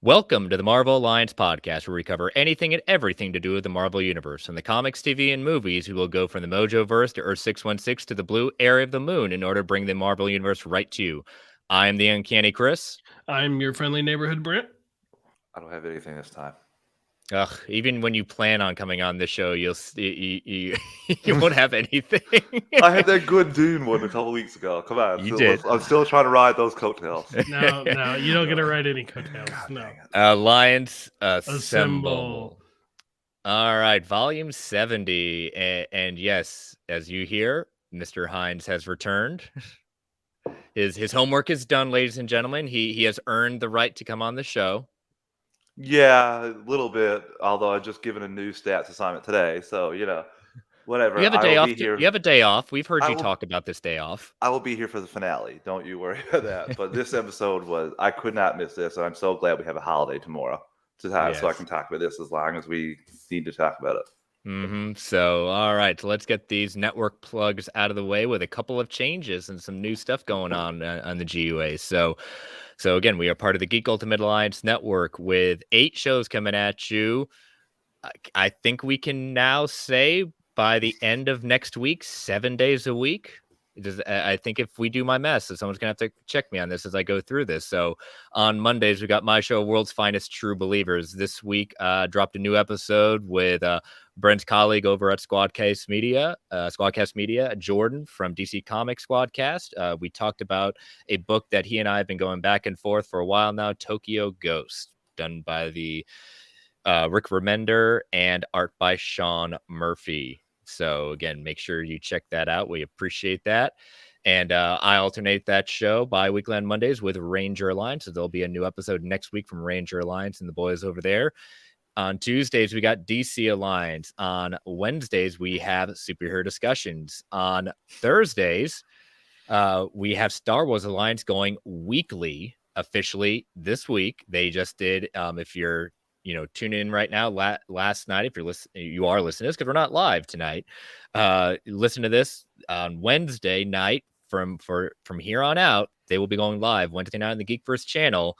Welcome to the Marvel Alliance podcast, where we cover anything and everything to do with the Marvel Universe. From the comics, TV, and movies, we will go from the Mojoverse to Earth 616 to the blue area of the moon in order to bring the Marvel Universe right to you. I am the Uncanny Chris. I'm your friendly neighborhood Brent. I don't have anything this time. Ugh, even when you plan on coming on the show, you won't have anything. I had that good Dune one a couple weeks ago. Come on, You did. I'm still trying to ride those coattails. No, you don't get to ride any coattails. No. Alliance Assemble. Assemble. All right, volume 70. And yes, as you hear, Mr. Hines has returned. His homework is done, ladies and gentlemen. He has earned the right to come on the show. Yeah, a little bit. Although I've just given a new stats assignment today, so whatever. You have a day off. Here. You have a day off. We've heard you talk about this day off. I will be here for the finale. Don't you worry about that. But this episode I could not miss this, and I'm so glad we have a holiday tomorrow to have, so I can talk about this as long as we need to talk about it. So, all right. So let's get these network plugs out of the way with a couple of changes and some new stuff going on the GUA. So again, we are part of the Geek Ultimate Alliance Network with 8 shows coming at you. I think we can now say by the end of next week, 7 days a week. I think if we do my math, so someone's going to have to check me on this as I go through this. So on Mondays, we got my show, World's Finest True Believers. This week, dropped a new episode with Brent's colleague over at Squadcast Media, Jordan from DC Comics Squadcast. We talked about a book that he and I have been going back and forth for a while now, Tokyo Ghost, done by the Rick Remender and art by Sean Murphy. So again, make sure you check that out. We appreciate that. And I alternate that show bi-weekly on Mondays with Ranger Alliance. So there'll be a new episode next week from Ranger Alliance and the boys over there. On Tuesdays, we got DC Alliance. On Wednesdays, we have superhero discussions. On Thursdays, we have Star Wars Alliance going weekly officially this week. They just did. If you're tune in right now. Last night, if you are listening to this because we're not live tonight. Listen to this on Wednesday night. From here on out, they will be going live Wednesday night on the Geekverse channel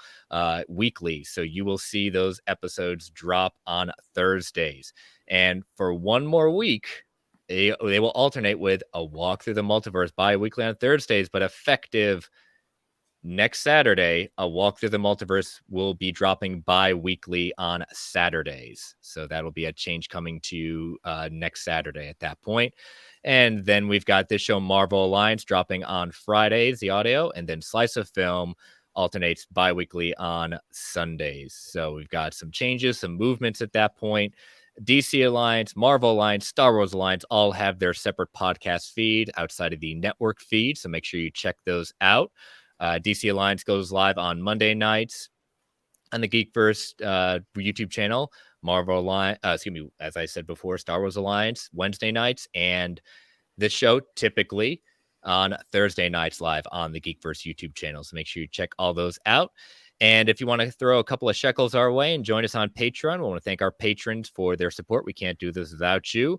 weekly. So you will see those episodes drop on Thursdays. And for one more week, they will alternate with a walk through the multiverse bi-weekly on Thursdays, but effective next Saturday, a walk through the multiverse will be dropping bi-weekly on Saturdays. So that'll be a change coming to next Saturday at that point. And then we've got this show, Marvel Alliance, dropping on Fridays, the audio, and then Slice of Film alternates bi-weekly on Sundays. So we've got some changes, some movements at that point. DC Alliance, Marvel Alliance, Star Wars Alliance all have their separate podcast feed outside of the network feed. So make sure you check those out. DC Alliance goes live on Monday nights on the Geekverse YouTube channel. Marvel Alliance, as I said before, Star Wars Alliance Wednesday nights, and this show typically on Thursday nights live on the Geekverse YouTube channel. So make sure you check all those out. And if you want to throw a couple of shekels our way and join us on Patreon, we want to thank our patrons for their support. We can't do this without you.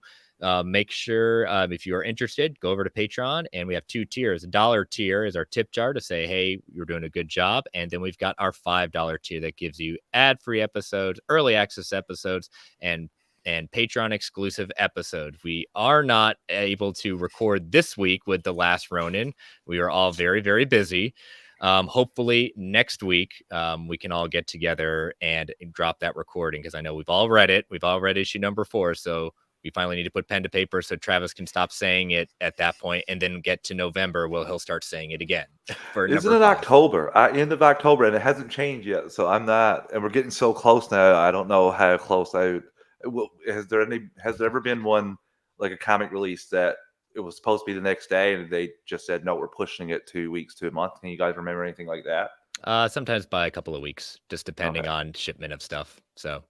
Make sure if you are interested, go over to Patreon, and we have 2 tiers. $1 tier is our tip jar to say, hey, you're doing a good job. And then we've got our $5 tier that gives you ad-free episodes, early access episodes, and Patreon exclusive episodes. We are not able to record this week with The Last Ronin. We are all very, very busy. Hopefully next week we can all get together and drop that recording, because I know we've all read it. We've all read issue number 4. So we finally need to put pen to paper so Travis can stop saying it at that point, and then get to November. He'll start saying it again. Isn't it October? End of October, and it hasn't changed yet. So I'm not, and we're getting so close now. I don't know how close has there ever been one, like a comic release that it was supposed to be the next day and they just said, no, we're pushing it 2 weeks to a month? Can you guys remember anything like that? Sometimes by a couple of weeks, just depending on shipment of stuff. So,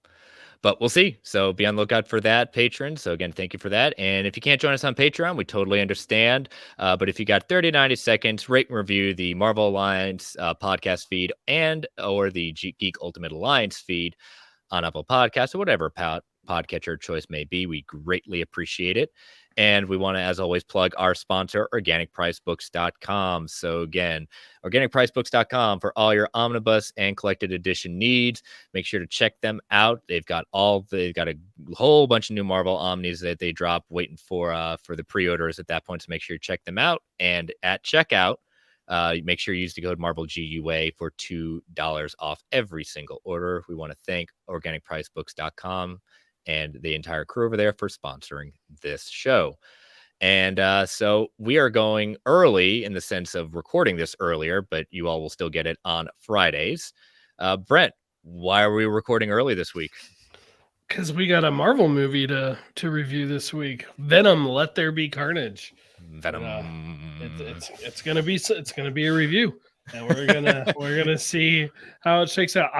but we'll see. So be on the lookout for that, patrons. So again, thank you for that. And if you can't join us on Patreon, we totally understand. But if you got 30 to 90 seconds, rate and review the Marvel Alliance podcast feed or the Geek Ultimate Alliance feed on Apple Podcasts or whatever podcatcher choice may be. We greatly appreciate it. And we want to, as always, plug our sponsor, organicpricebooks.com. So again, organicpricebooks.com for all your omnibus and collected edition needs. Make sure to check them out. They've got a whole bunch of new Marvel omnis that they drop waiting for the pre-orders at that point. So make sure you check them out. And at checkout, make sure you use the code MarvelGUA for $2 off every single order. We want to thank organicpricebooks.com and the entire crew over there for sponsoring this show. And so we are going early in the sense of recording this earlier, but you all will still get it on Fridays. Brent, why are we recording early this week? Because we got a Marvel movie to review this week. Venom: Let There Be Carnage. Venom. It's gonna be a review, and we're gonna see how it shakes out.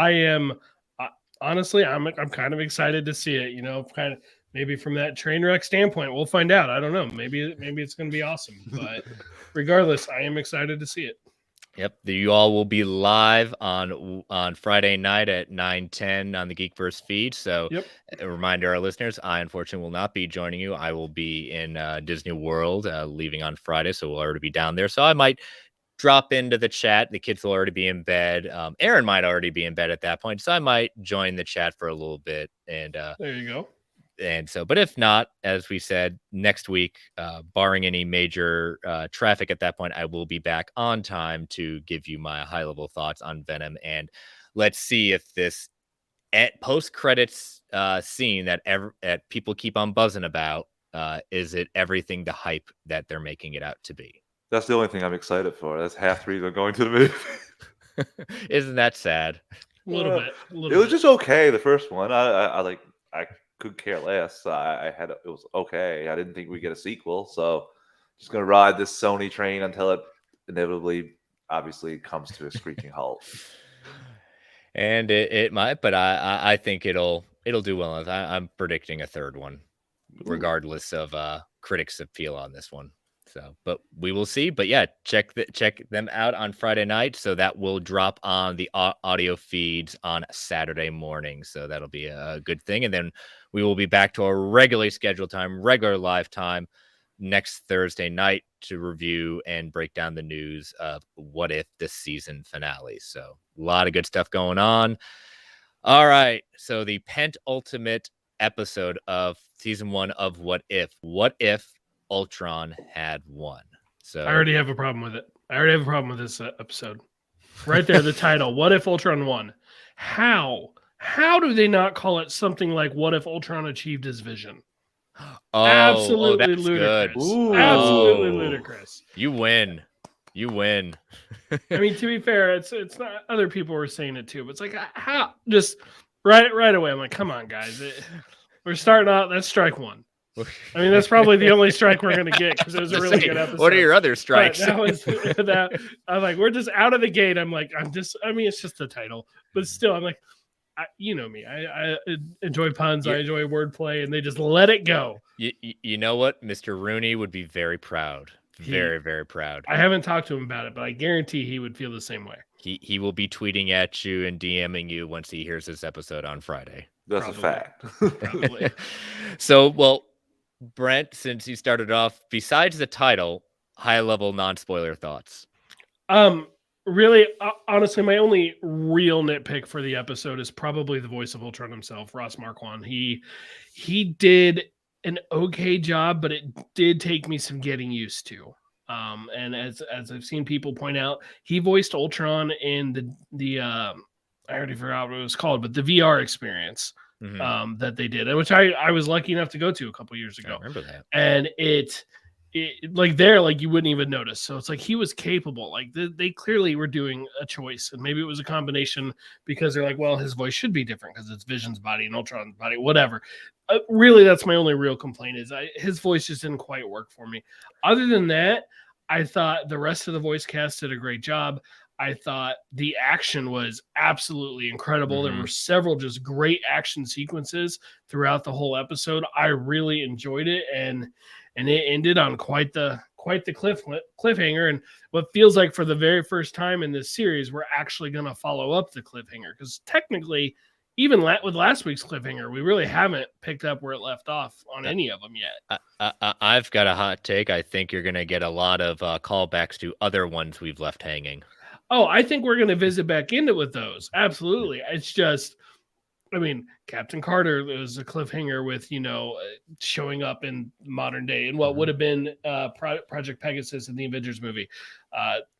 Honestly, I'm kind of excited to see it. Kind of maybe from that train wreck standpoint, we'll find out. I don't know. Maybe it's going to be awesome. But regardless, I am excited to see it. Yep, you all will be live on Friday night at 9:10 on the Geekverse feed. So A reminder to our listeners, I unfortunately will not be joining you. I will be in Disney World leaving on Friday, so we'll already be down there. So I might drop into the chat. The kids will already be in bed. Aaron might already be in bed at that point, so I might join the chat for a little bit. And there you go. And so, but if not, as we said, next week, barring any major traffic at that point, I will be back on time to give you my high-level thoughts on Venom. And let's see if this post-credits scene that people keep on buzzing about, is it everything the hype that they're making it out to be? That's the only thing I'm excited for. That's half the reason I'm going to the movie. Isn't that sad? A little bit. It was just okay. The first one, I could care less. It was okay. I didn't think we'd get a sequel, so just gonna ride this Sony train until it inevitably, obviously, comes to a screeching halt. And it might, but I think it'll do well. I'm predicting a third one, regardless of critics' appeal on this one. So, but we will see. But yeah, check them out on Friday night. So that will drop on the audio feeds on Saturday morning. So that'll be a good thing. And then we will be back to our regularly scheduled time, regular live time next Thursday night to review and break down the news of What If, the season finale. So a lot of good stuff going on. All right. So the penultimate episode of season 1 of What If Ultron had won. So I already have a problem with it. I already have a problem with this episode. Right there, the title. What if Ultron won? How do they not call it something like What If Ultron achieved his vision? Absolutely that's ludicrous. Good. Absolutely ludicrous. You win. I mean, to be fair, it's not. Other people were saying it too, but it's like how just right away. I'm like, come on, guys. We're starting out. That's strike one. I mean, that's probably the only strike we're going to get because it was a really good episode. What are your other strikes? That was that. I'm like, we're just out of the gate. I'm like, I mean, it's just the title, but still, I'm like, you know me. I enjoy puns. I enjoy wordplay, and they just let it go. You know what? Mr. Rooney would be very proud. Very, very proud. I haven't talked to him about it, but I guarantee he would feel the same way. He will be tweeting at you and DMing you once he hears this episode on Friday. That's a fact. Probably. So, well, Brent, since you started off, besides the title, high-level non-spoiler thoughts. Really, honestly, my only real nitpick for the episode is probably the voice of Ultron himself, Ross Marquand. He did an okay job, but it did take me some getting used to. And as I've seen people point out, he voiced Ultron in the I already forgot what it was called, but the VR experience. That they did, which I was lucky enough to go to a couple years ago. I remember that. And it like there, like you wouldn't even notice. So it's like he was capable. Like they clearly were doing a choice, and maybe it was a combination because they're like, well, his voice should be different because it's Vision's body and Ultron's body, whatever. Really, that's my only real complaint is his voice just didn't quite work for me. Other than that, I thought the rest of the voice cast did a great job. I thought the action was absolutely incredible. There were several just great action sequences throughout the whole episode. I really enjoyed it, and it ended on quite the cliffhanger. And what feels like for the very first time in this series, we're actually going to follow up the cliffhanger because technically even with last week's cliffhanger, we really haven't picked up where it left off on any of them yet. I've got a hot take. I think you're going to get a lot of callbacks to other ones we've left hanging. Oh, I think we're going to visit back into with those. Absolutely. It's just, I mean, Captain Carter was a cliffhanger with, showing up in modern day and what would have been Project Pegasus in the Avengers movie.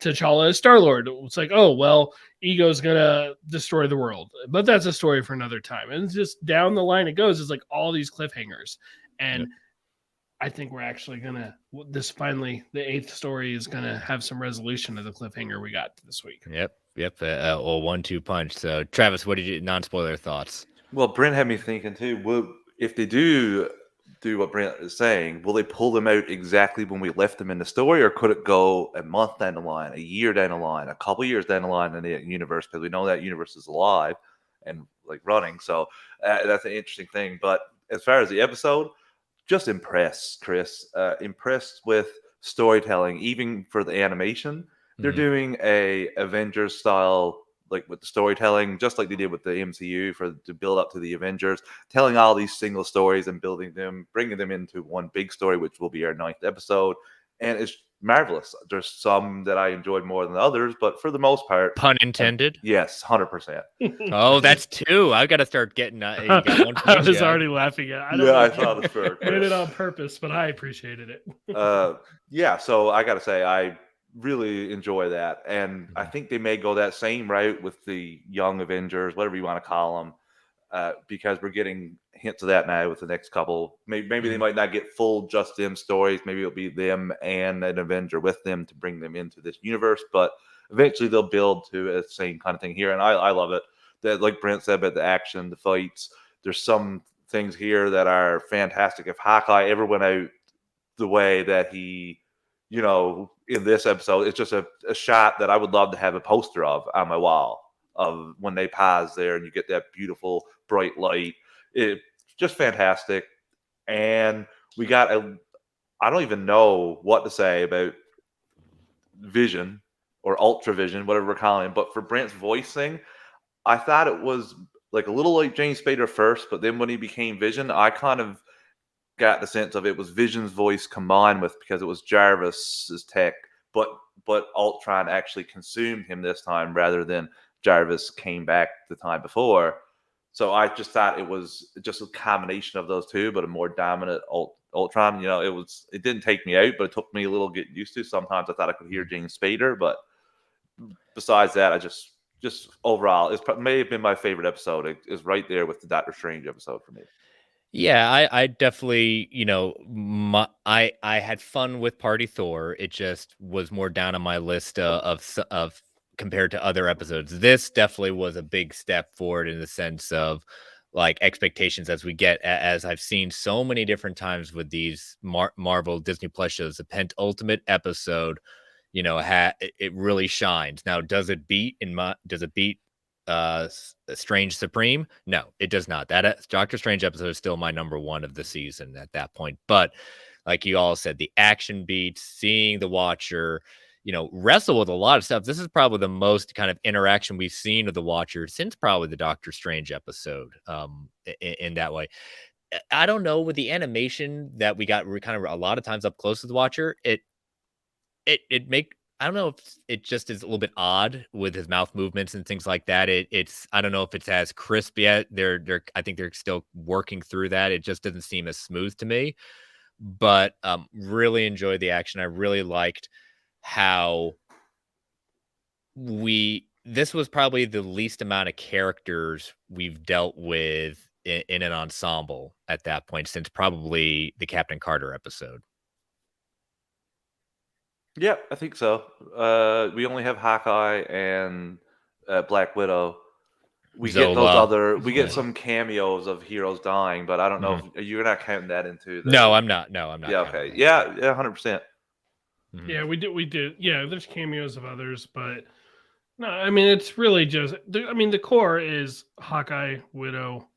T'Challa as Star-Lord. It's like, oh, well, Ego's going to destroy the world. But that's a story for another time. And it's just down the line it goes. It's like all these cliffhangers. And I think we're actually going to, the 8th story is going to have some resolution of the cliffhanger we got this week. Yep. A 1-2 punch. So, Travis, what did you, non-spoiler thoughts? Well, Brent had me thinking too, if they do what Brent is saying, will they pull them out exactly when we left them in the story, or could it go a month down the line, a year down the line, a couple years down the line in the universe? Because we know that universe is alive and like running. So that's an interesting thing. But as far as the episode, just impressed, Chris. Impressed with storytelling, even for the animation. They're doing a Avengers style, like with the storytelling, just like they did with the MCU to build up to the Avengers, telling all these single stories and building them, bringing them into one big story, which will be our 9th episode. And it's marvelous. There's some that I enjoyed more than others, but for the most part, pun intended. Yes, 100%. Oh, that's 2. I've got to start getting. You got one I was already laughing at. I thought it was did it on purpose, but I appreciated it. So I got to say, I really enjoy that, and I think they may go that same route with the Young Avengers, whatever you want to call them, because we're getting hints of that now with the next couple. Maybe they might not get full just them stories. Maybe it'll be them and an Avenger with them to bring them into this universe, but eventually they'll build to the same kind of thing here, and I love it. That, like Brent said about the action, the fights, there's some things here that are fantastic. If Hawkeye ever went out the way that he, in this episode, it's just a shot that I would love to have a poster of on my wall, of when they pause there and you get that beautiful bright light. It's just fantastic. And we got I don't even know what to say about Vision or Ultra Vision, whatever we're calling it. But for Brent's voice thing, I thought it was like a little like James Spader first, but then when he became Vision, I kind of got the sense of it was Vision's voice combined with, because it was Jarvis's tech, but Ultron actually consumed him this time rather than Jarvis came back the time before. So I just thought it was just a combination of those two, but a more dominant Ultron. It didn't take me out, but it took me a little getting used to. Sometimes I thought I could hear James Spader, but besides that, I just overall, it may have been my favorite episode. It is right there with the Doctor Strange episode for me. Yeah, I definitely, I had fun with Party Thor. It just was more down on my list of compared to other episodes. This definitely was a big step forward in the sense of like expectations as I've seen so many different times with these Marvel Disney Plus shows. The penultimate episode, it really shines. Now, does it beat Strange Supreme? No, it does not. That Doctor Strange episode is still my number 1 of the season at that point. But like you all said, the action beats, seeing the Watcher, wrestle with a lot of stuff. This is probably the most kind of interaction we've seen with the Watcher since probably the Doctor Strange episode. In that way, I don't know, with the animation that we got, we're kind of a lot of times up close to the Watcher. I don't know if it just is a little bit odd with his mouth movements and things like that. I don't know if it's as crisp yet. I think they're still working through that. It just doesn't seem as smooth to me, but really enjoyed the action. I really liked how this was probably the least amount of characters we've dealt with in an ensemble at that point since probably the Captain Carter episode. Yeah, I think so. We only have Hawkeye and Black Widow. We Zola. get those other. We get some cameos of heroes dying, but I don't know if you're not counting that into. No, I'm not. No, I'm not. Yeah. Okay. Yeah. 100%. Yeah, we do. Yeah, there's cameos of others, but no, I mean it's really just. The core is Hawkeye, Widow,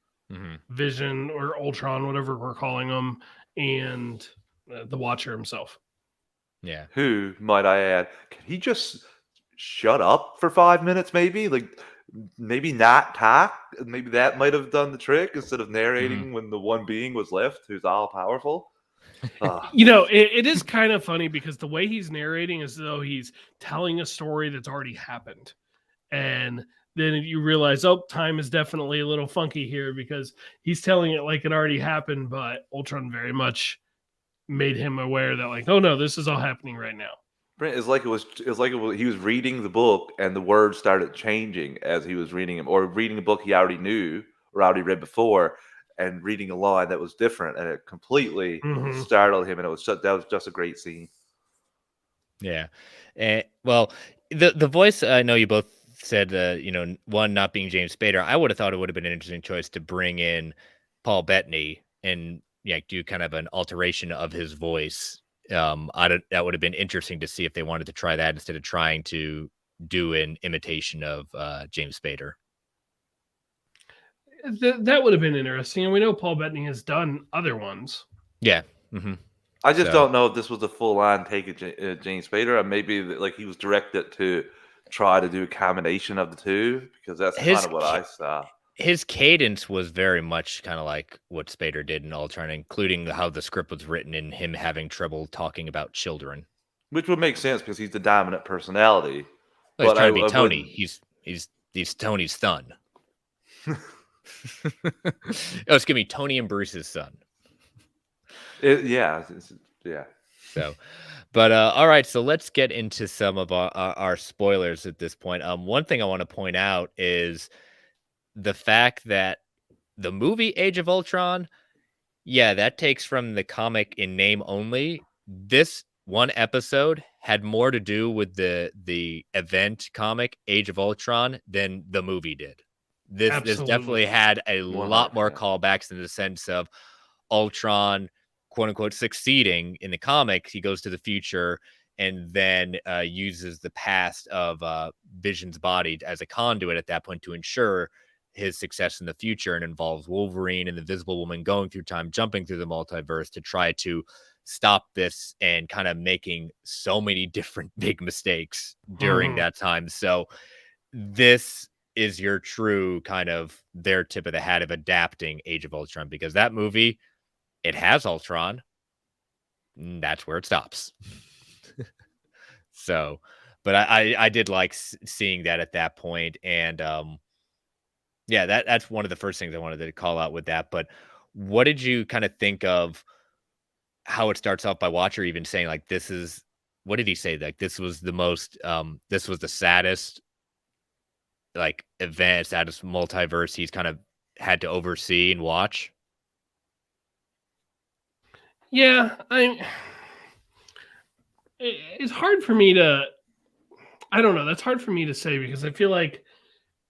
Vision, or Ultron, whatever we're calling them, and the Watcher himself. Yeah. Who, might I add, can he just shut up for 5 minutes maybe? Like, maybe not talk. Maybe that might have done the trick instead of narrating when the one being was left who's all powerful. It is kind of funny because the way he's narrating is though he's telling a story that's already happened. And then you realize, oh, time is definitely a little funky here because he's telling it like it already happened, but Ultron very much made him aware that, like, oh no, this is all happening right now. Brent, it's like he was reading the book and the words started changing as he was reading them, or reading a book he already knew or already read before, and reading a line that was different, and it completely startled him. And that was just a great scene. Yeah, well, the voice, I know you both said, one not being James Spader. I would have thought it would have been an interesting choice to bring in Paul Bettany and do kind of an alteration of his voice. That would have been interesting to see if they wanted to try that instead of trying to do an imitation of James Spader. That would have been interesting, and we know Paul Bettany has done other ones. Yeah. I just don't know if this was a full-on take of James Spader, or maybe like he was directed to try to do a combination of the two, because that's kind of what I saw. His cadence was very much kind of like what Spader did in Ultron, including how the script was written and him having trouble talking about children. Which would make sense because he's the dominant personality. Well, he's trying to be Tony. He's Tony's son. Excuse me, Tony and Bruce's son. Yeah. So, but all right. So let's get into some of our spoilers at this point. One thing I want to point out is the fact that the movie Age of Ultron, that takes from the comic in name only. This one episode had more to do with the event comic Age of Ultron than the movie did. This definitely had a lot more callbacks in the sense of Ultron, quote unquote, succeeding in the comics. He goes to the future and then uses the past of Vision's body as a conduit at that point to ensure his success in the future, and involves Wolverine and the Invisible Woman going through time, jumping through the multiverse to try to stop this, and kind of making so many different big mistakes during that time. So this is your true kind of their tip of the hat of adapting Age of Ultron, because that movie, it has Ultron. That's where it stops. So, but I did like seeing that at that point. And that's one of the first things I wanted to call out with that. But what did you kind of think of how it starts off by Watcher even saying, like, this is, what did he say? Like, this was the most, this was the saddest, like, event, saddest multiverse he's kind of had to oversee and watch? Yeah, it's hard for me to, I don't know. That's hard for me to say because I feel like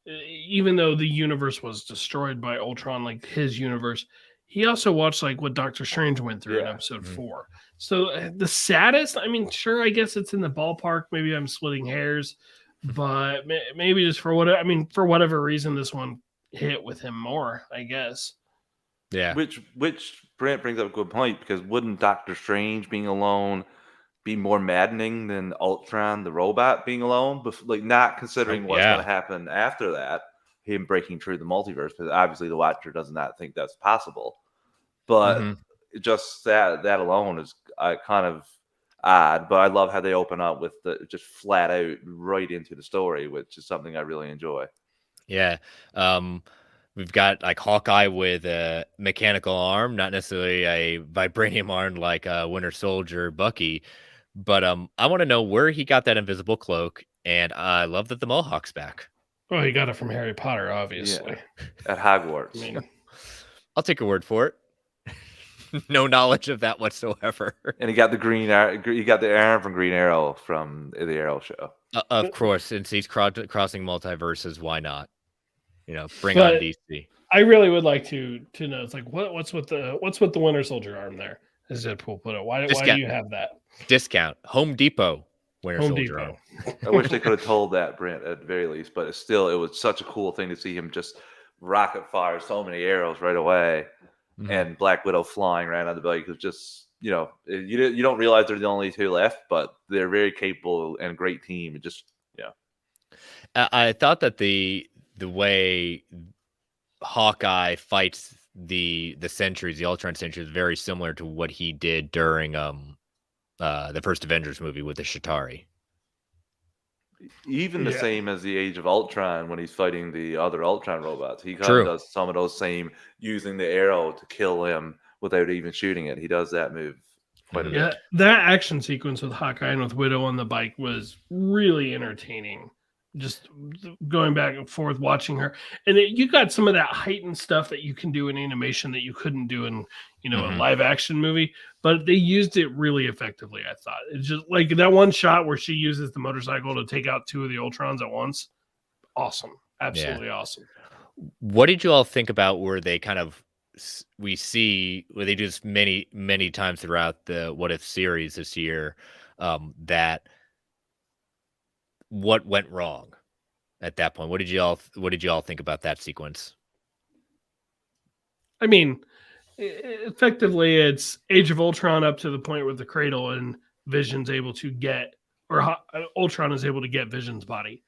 even though the universe was destroyed by Ultron, like his universe, he also watched like what Doctor Strange went through in episode 4. So the saddest, I mean, sure, I guess it's in the ballpark. Maybe I'm splitting hairs, but maybe just for whatever reason, this one hit with him more, I guess. Yeah. Which Brent brings up a good point, because wouldn't Doctor Strange being alone be more maddening than Ultron the robot being alone? But like, not considering what's going to happen after that, him breaking through the multiverse, because obviously the Watcher does not think that's possible. But just that alone is kind of odd. But I love how they open up with the just flat out right into the story, which is something I really enjoy. Yeah. We've got like Hawkeye with a mechanical arm, not necessarily a vibranium arm like Winter Soldier Bucky. But I want to know where he got that invisible cloak, and I love that the Mohawk's back. Oh, he got it from Harry Potter, obviously. At Hogwarts. I mean, I'll take your word for it. No knowledge of that whatsoever. And he got the he got the arm from Green Arrow from the Arrow show. Of course, since he's crossing multiverses, why not? Bring on DC. I really would like to know. It's like what's with the Winter Soldier arm there? As Deadpool put it. Why do you have that? Discount Home Depot. Winter Soldier arm. I wish they could have told that, Brent, at the very least. But it was such a cool thing to see him just rocket fire so many arrows right away, and Black Widow flying right on the belly. Because just you don't realize they're the only two left, but they're very capable and great team. And just I thought that the the way Hawkeye fights the Sentries, the Ultron Sentries, is very similar to what he did during the first Avengers movie with the Chitauri. Even the Yeah. same as the Age of Ultron when he's fighting the other Ultron robots. He kind True. of does some of those same using the arrow to kill him without even shooting it. He does that move quite a Yeah, bit. that action sequence with Hawkeye and with Widow on the bike was really entertaining. Just going back and forth, watching her, and you got some of that heightened stuff that you can do in animation that you couldn't do in, a Mhm. live action movie. But they used it really effectively. I thought it's just like that one shot where she uses the motorcycle to take out two of the Ultrons at once. Awesome, absolutely awesome. What did you all think about where they kind of we see where they do this many times throughout the What If series this year, that what went wrong at that point? What did you all think about that sequence? I mean, effectively, it's Age of Ultron up to the point with the cradle and Vision's able to get, or Ultron is able to get Vision's body,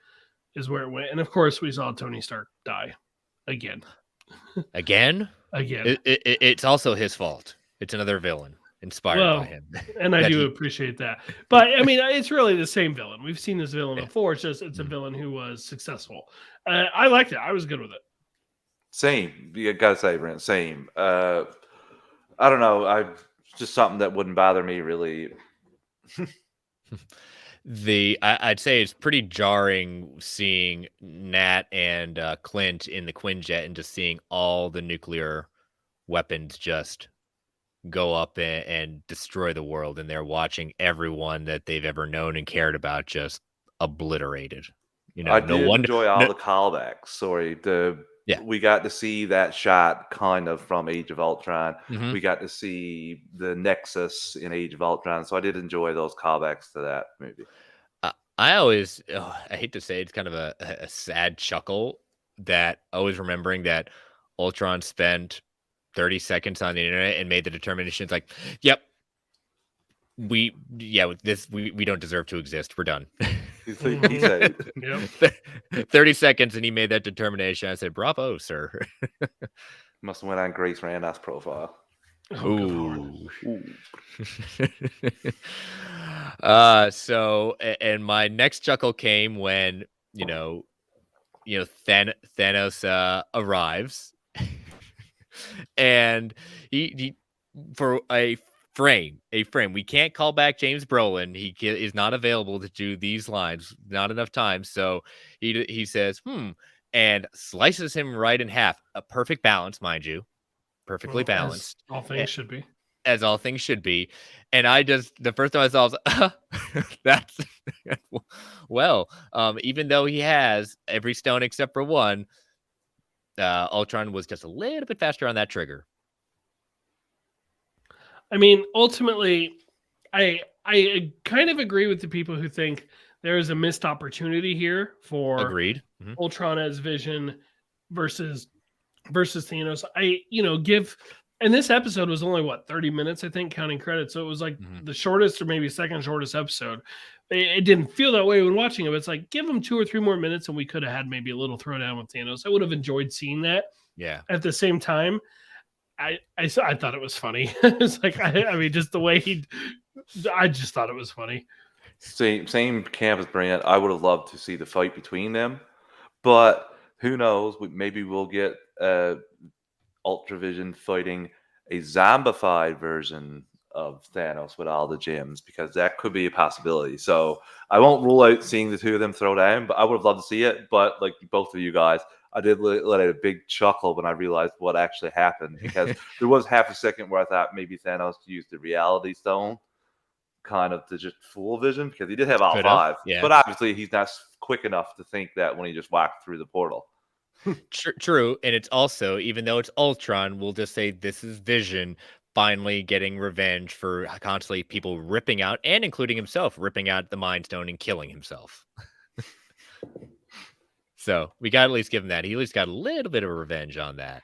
is where it went. And of course, we saw Tony Stark die again. Again? Again. It's also his fault. It's another villain inspired by him. And I That do he- appreciate that. But I mean, it's really the same villain. We've seen this villain Yeah. before. It's just it's a Mhm. villain who was successful. I liked it. I was good with it. Same. You gotta say, Brent, same. I don't know. Just something that wouldn't bother me really. I'd say it's pretty jarring seeing Nat and Clint in the Quinjet and just seeing all the nuclear weapons just go up and destroy the world, and they're watching everyone that they've ever known and cared about just obliterated. I No did wonder. enjoy all No, the callbacks. Sorry, Yeah. we got to see that shot kind of from Age of Ultron. Mhm. We got to see the Nexus in Age of Ultron, so I did enjoy those callbacks to that movie. I hate to say it's kind of a sad chuckle that always remembering that Ultron spent 30 seconds on the internet and made the determination. It's like, yep, we don't deserve to exist. We're done. He said, Yep. 30 seconds and he made that determination. I said, bravo, sir. must have went on Grace Randolph's profile. Oh, good Lord. Ooh. And my next chuckle came when Thanos arrives, and he for a frame. We can't call back James Brolin. He is not available to do these lines. Not enough time. So he says, and slices him right in half. A perfect balance, mind you. Perfectly balanced. As all things should be. As all things should be. And the first time I saw it, I was that's well, even though he has every stone except for one, Ultron was just a little bit faster on that trigger. I mean, ultimately, I kind of agree with the people who think there is a missed opportunity here for Agreed. Mhm. Ultron as Vision versus Thanos. And this episode was only 30 minutes, I think, counting credits. So it was like the shortest or maybe second shortest episode. It didn't feel that way when watching it. But it's like, give them 2 or 3 more minutes and we could have had maybe a little throwdown with Thanos. I would have enjoyed seeing that. Yeah. At the same time, I thought it was funny. It's like, I mean, just the way I just thought it was funny. Same camp as Brant. I would have loved to see the fight between them, but who knows? Maybe we'll get Ultravision fighting a zombified version of Thanos with all the gems, because that could be a possibility. So I won't rule out seeing the two of them throw down, but I would have loved to see it. But like both of you guys, I did let out a big chuckle when I realized what actually happened, because there was half a second where I thought maybe Thanos used the Reality Stone kind of to just fool Vision, because he did have all Could have, five. yeah. But obviously he's not quick enough to think that when he just walked through the portal. True, and it's also, even though it's Ultron, we'll just say this is Vision finally getting revenge for constantly people ripping out, and including himself, ripping out the Mind Stone and killing himself. So we got to at least give him that. He at least got a little bit of revenge on that.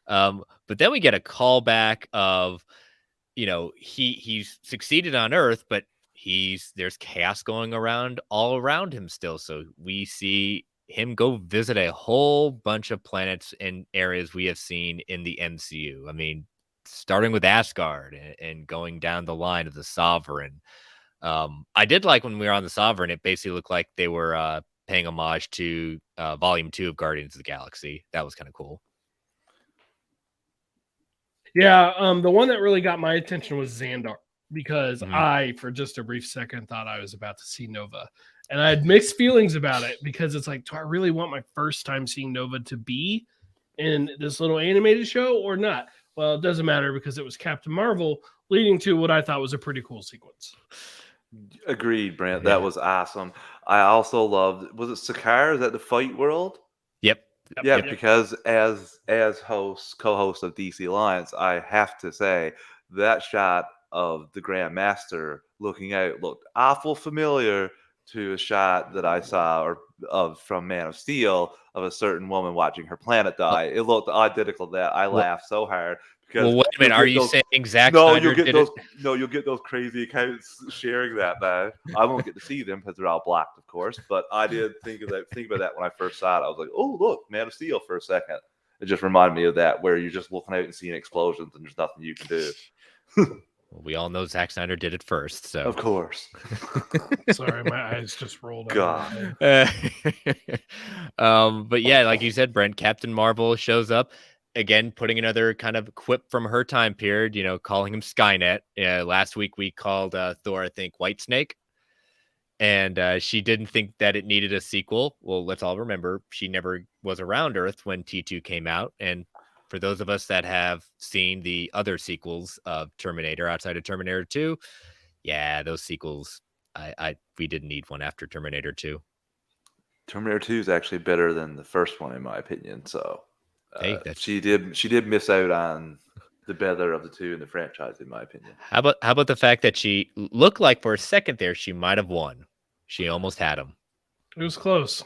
But then we get a callback of, he's succeeded on Earth, but there's chaos going around all around him still. So we see him go visit a whole bunch of planets and areas we have seen in the MCU. I mean, starting with Asgard and going down the line of the Sovereign. I did like when we were on the Sovereign, it basically looked like they were paying homage to Volume 2 of Guardians of the Galaxy. That was kind of cool. Yeah, the one that really got my attention was Xandar, because Mhm. I, for just a brief second, thought I was about to see Nova. And I had mixed feelings about it, because it's like, do I really want my first time seeing Nova to be in this little animated show or not? Well, it doesn't matter, because it was Captain Marvel, leading to what I thought was a pretty cool sequence. Agreed, Brent. Yeah. That was awesome. I also loved, was it Sakaar? Is that the Fight World? Yep. Yeah, Yep. because as co-host of DC Alliance, I have to say that shot of the Grand Master looking out looked awful familiar to a shot that I saw of from Man of Steel of a certain woman watching her planet die. It looked identical to that. I Well- laughed so hard because Well, wait a minute. you'll Are get you those- saying Zack no, Snyder you'll get did those. it? No, you'll get those crazy accounts sharing that now. I won't get to see them because they're all blocked, of course. But I did think about that when I first saw it. I was like, "Oh, look, Man of Steel!" For a second, it just reminded me of that, where you're just looking out and seeing explosions, and there's nothing you can do. Well, we all know Zack Snyder did it first, so Of course. Sorry, my eyes just rolled out. God. But yeah, like you said, Brent, Captain Marvel shows up again, putting another kind of quip from her time period, calling him Skynet. Last week we called Thor, I think, White Snake. And she didn't think that it needed a sequel. Well, let's all remember, she never was around Earth when T2 came out. And for those of us that have seen the other sequels of Terminator outside of Terminator 2, yeah, those sequels, we didn't need one after Terminator 2. Terminator 2 is actually better than the first one, in my opinion. So Hey, she did miss out on the better of the two in the franchise, in my opinion. How about the fact that she looked like for a second there she might have won. She almost had him. It was close.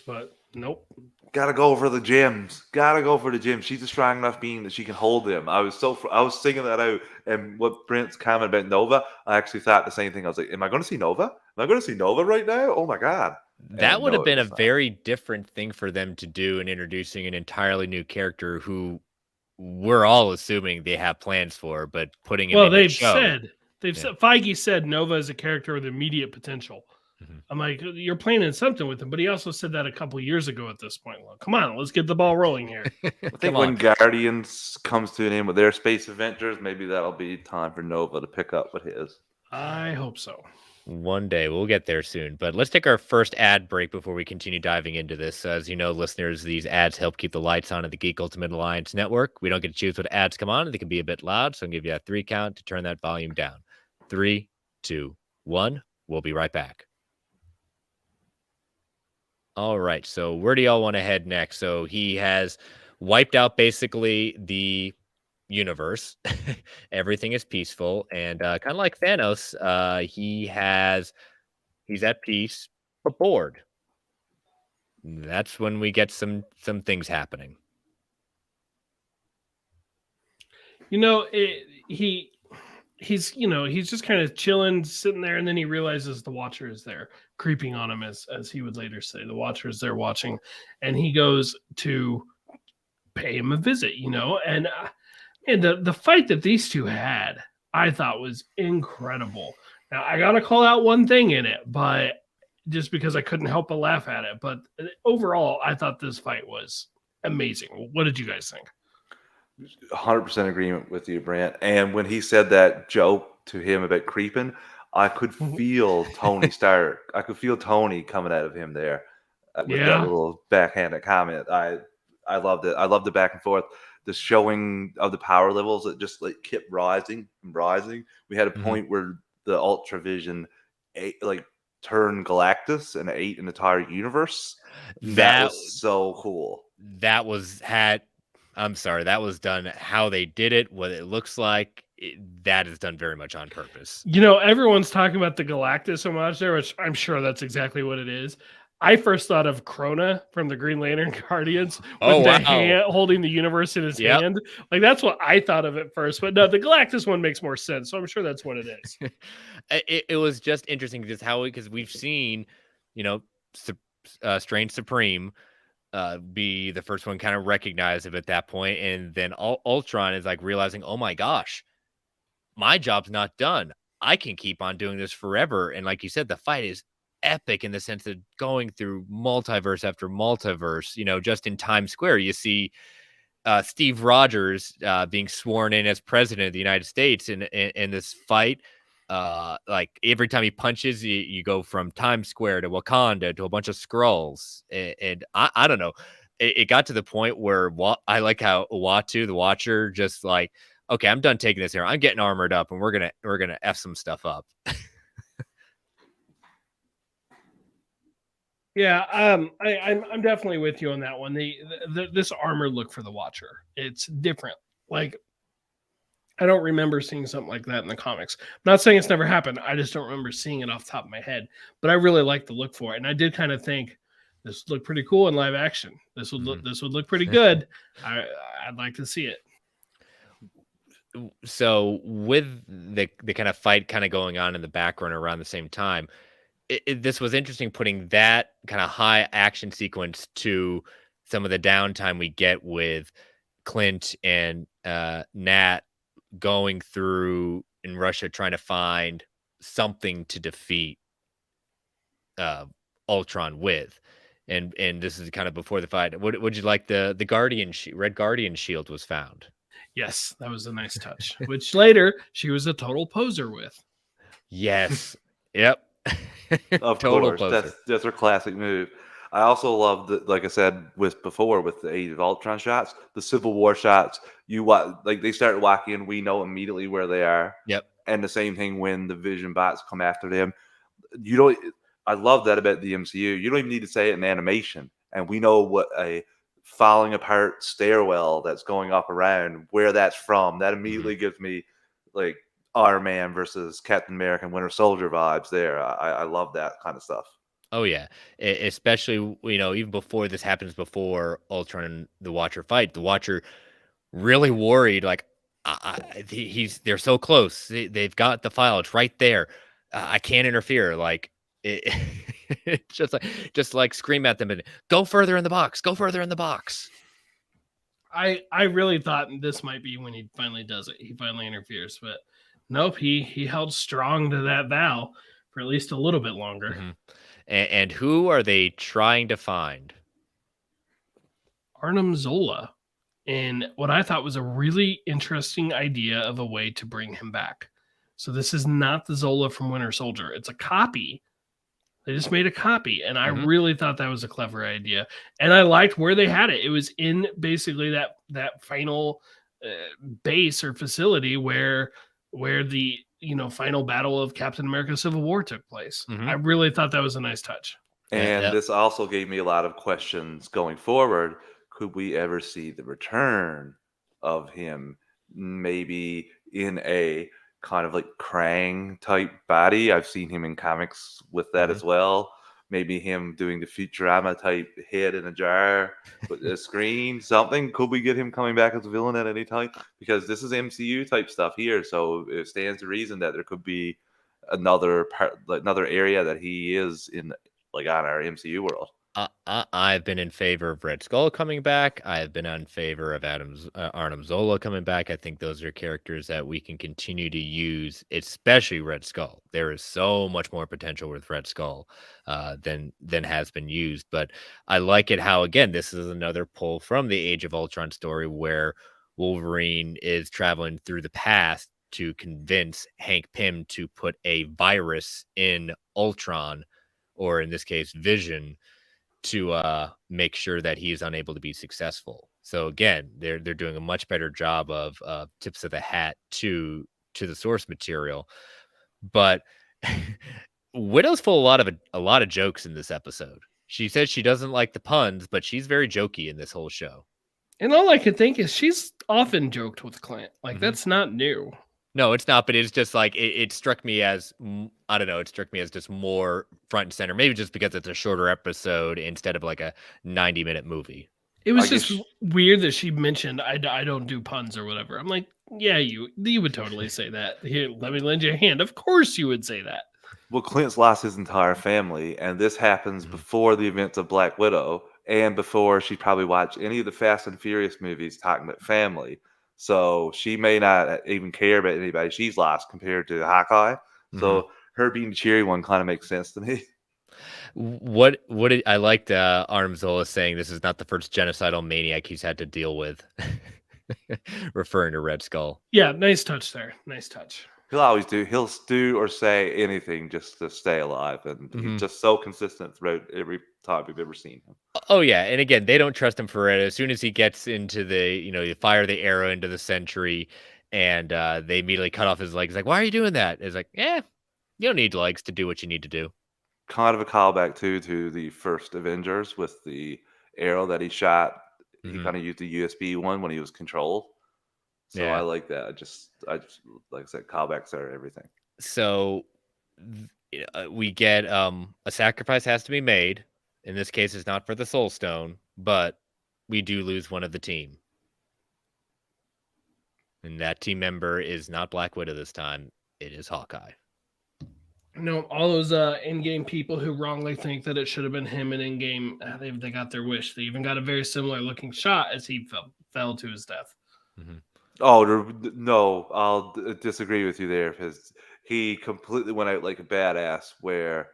But nope. Gotta go for the gems. Gotta go for the gems. She's a strong enough being that she can hold them. I was singing that out, and what Brent's comment about Nova, I actually thought the same thing. I was like, "Am I going to see Nova? Am I going to see Nova right now? Oh my god!" That And would no, have it been a was not. very different thing for them to do in introducing an entirely new character who we're all assuming they have plans for, but putting him Well, in a they've show. said Yeah. Feige said Nova is a character with immediate potential. Mhm. I'm like, you're planning something with him, but he also said that a couple years ago. At this point, well, come on, let's get the ball rolling here. I think Come when on. Guardians comes to an end with their space adventures, maybe that'll be time for Nova to pick up with his. I hope so. One day we'll get there soon, but let's take our first ad break before we continue diving into this. As you know, listeners, these ads help keep the lights on at the Geek Ultimate Alliance Network. We don't get to choose what ads come on. They can be a bit loud, so I'll give you a 3 count to turn that volume down. 3, 2, 1. We'll be right back. All right, so where do y'all want to head next? So he has wiped out basically the universe. Everything is peaceful, and kind of like Thanos, he's at peace but bored. That's when we get some things happening. He's just kind of chilling, sitting there, and then he realizes the Watcher is there, creeping on him, as he would later say. The Watcher is there watching, and he goes to pay him a visit. And the fight that these two had, I thought was incredible. Now I gotta call out one thing in it, but just because I couldn't help but laugh at it. But overall, I thought this fight was amazing. What did you guys think? 100% agreement with you, Brent. And when he said that joke to him about creeping, I could feel Tony Stark. I could feel Tony coming out of him there with that little backhanded comment. I loved it. I loved the back and forth, the showing of the power levels that just like kept rising and rising. We had a point where the Ultravision turned Galactus and ate an entire universe. That was so cool. That was done how they did it, what it looks like. That is done very much on purpose. Everyone's talking about the Galactus homage there, which I'm sure that's exactly what it is. I first thought of Krona from the Green Lantern Guardians with the hand holding the universe in his hand. Like, that's what I thought of at first. But no, the Galactus one makes more sense. So I'm sure that's what it is. It was just interesting just how, because we've seen, Strange Supreme be the first one kind of recognize him at that point, and then Ultron is like realizing, oh my gosh, my job's not done. I can keep on doing this forever. And like you said, the fight is epic in the sense of going through multiverse after multiverse. Just in Times Square, you see Steve Rogers being sworn in as president of the United States in this fight. Like every time he punches, you go from Times Square to Wakanda to a bunch of Skrulls, and I don't know. It got to the point where I like how Uatu, the Watcher, just like, okay, I'm done taking this here. I'm getting armored up, and we're gonna f some stuff up. Yeah, I'm definitely with you on that one. This armor look for the Watcher, it's different. Like, I don't remember seeing something like that in the comics. I'm not saying it's never happened. I just don't remember seeing it off the top of my head. But I really like the look for it, and I did kind of think this would look pretty cool in live action. This would look pretty good. I'd like to see it. So with the kind of fight kind of going on in the background around the same time, this was interesting putting that kind of high action sequence to some of the downtime we get with Clint and Nat going through in Russia trying to find something to defeat Ultron with. And this is kind of before the fight. Would you like the Guardian Red Guardian shield was found? Yes, that was a nice touch. Which later she was a total poser with. Yes. Yep. Of Total course, poser. that's her classic move. I also love that, like I said with the Age of Ultron shots, the Civil War shots. Like they start walking, we know immediately where they are. Yep. And the same thing when the Vision bots come after them. You don't. I love that about the MCU. You don't even need to say it in animation, and we know what a falling apart stairwell that's going up around where that's from. That immediately gives me like Iron Man versus Captain America and Winter Soldier vibes there. I love that kind of stuff. Oh yeah, especially even before this happens, before Ultron and the Watcher fight, the Watcher really worried. Like, they're so close. They've got the file. It's right there. I can't interfere. Like it's just like scream at them and go further in the box. Go further in the box. I really thought this might be when he finally does it. He finally interferes, but nope. He held strong to that vow for at least a little bit longer. Mm-hmm. And who are they trying to find? Arnim Zola. And what I thought was a really interesting idea of a way to bring him back. So this is not the Zola from Winter Soldier. It's a copy. They just made a copy. And I really thought that was a clever idea. And I liked where they had it. It was in basically that final base or facility where the final battle of Captain America Civil War took place. I really thought that was a nice touch. And this also gave me a lot of questions going forward. Could we ever see the return of him, maybe in a kind of like Krang type body? I've seen him in comics with that as well. Maybe him doing the Futurama type head in a jar with a screen, something. Could we get him coming back as a villain at any time? Because this is MCU type stuff here, so it stands to reason that there could be another area that he is in, like on our MCU world. I've been in favor of Red Skull coming back. I've been in favor of Arnim Zola coming back. I think those are characters that we can continue to use, especially Red Skull. There is so much more potential with Red Skull than has been used. But I like it how, again, this is another pull from the Age of Ultron story where Wolverine is traveling through the past to convince Hank Pym to put a virus in Ultron, or in this case, Vision, to make sure that he is unable to be successful. So again, they're doing a much better job of tips of the hat to the source material. But Widow's full a lot of jokes in this episode. She says she doesn't like the puns, but she's very jokey in this whole show. And all I could think is she's often joked with Clint. Like, that's not new. No, it's not, but it's just like it struck me as, I don't know, it struck me as just more front and center, maybe just because it's a shorter episode instead of like a 90-minute movie. It was just weird that she mentioned I don't do puns or whatever. I'm like, yeah, you would totally say that. Here, let me lend you a hand. Of course you would say that. Well, Clint's lost his entire family, and this happens Mhm. before the events of Black Widow, and before she probably watched any of the Fast and Furious movies talking about family. So she may not even care about anybody she's lost compared to Hawkeye. Mhm. So her being the cheery one kind of makes sense to me. What did I liked Armzola saying this is not the first genocidal maniac he's had to deal with, referring to Red Skull. Yeah, nice touch there. Nice touch. He'll do or say anything just to stay alive, and he's Mhm. just so consistent throughout every time we've ever seen him. Oh yeah, and again, they don't trust him for it. As soon as he gets into you fire the arrow into the sentry, and they immediately cut off his legs. Like, why are you doing that? It's like, you don't need legs to do what you need to do. Kind of a callback too to the first Avengers with the arrow that he shot. He Mhm. kind of used the USB one when he was controlled. So I Yeah. like that. I just like I said, callbacks are everything. So we get a sacrifice has to be made. In this case, it's not for the Soul Stone, but we do lose one of the team. And that team member is not Black Widow this time. It is Hawkeye. No, all those in-game people who wrongly think that it should have been him in in-game, they got their wish. They even got a very similar looking shot as he fell to his death. Mm-hmm. Oh no, I'll disagree with you there because he completely went out like a badass. Where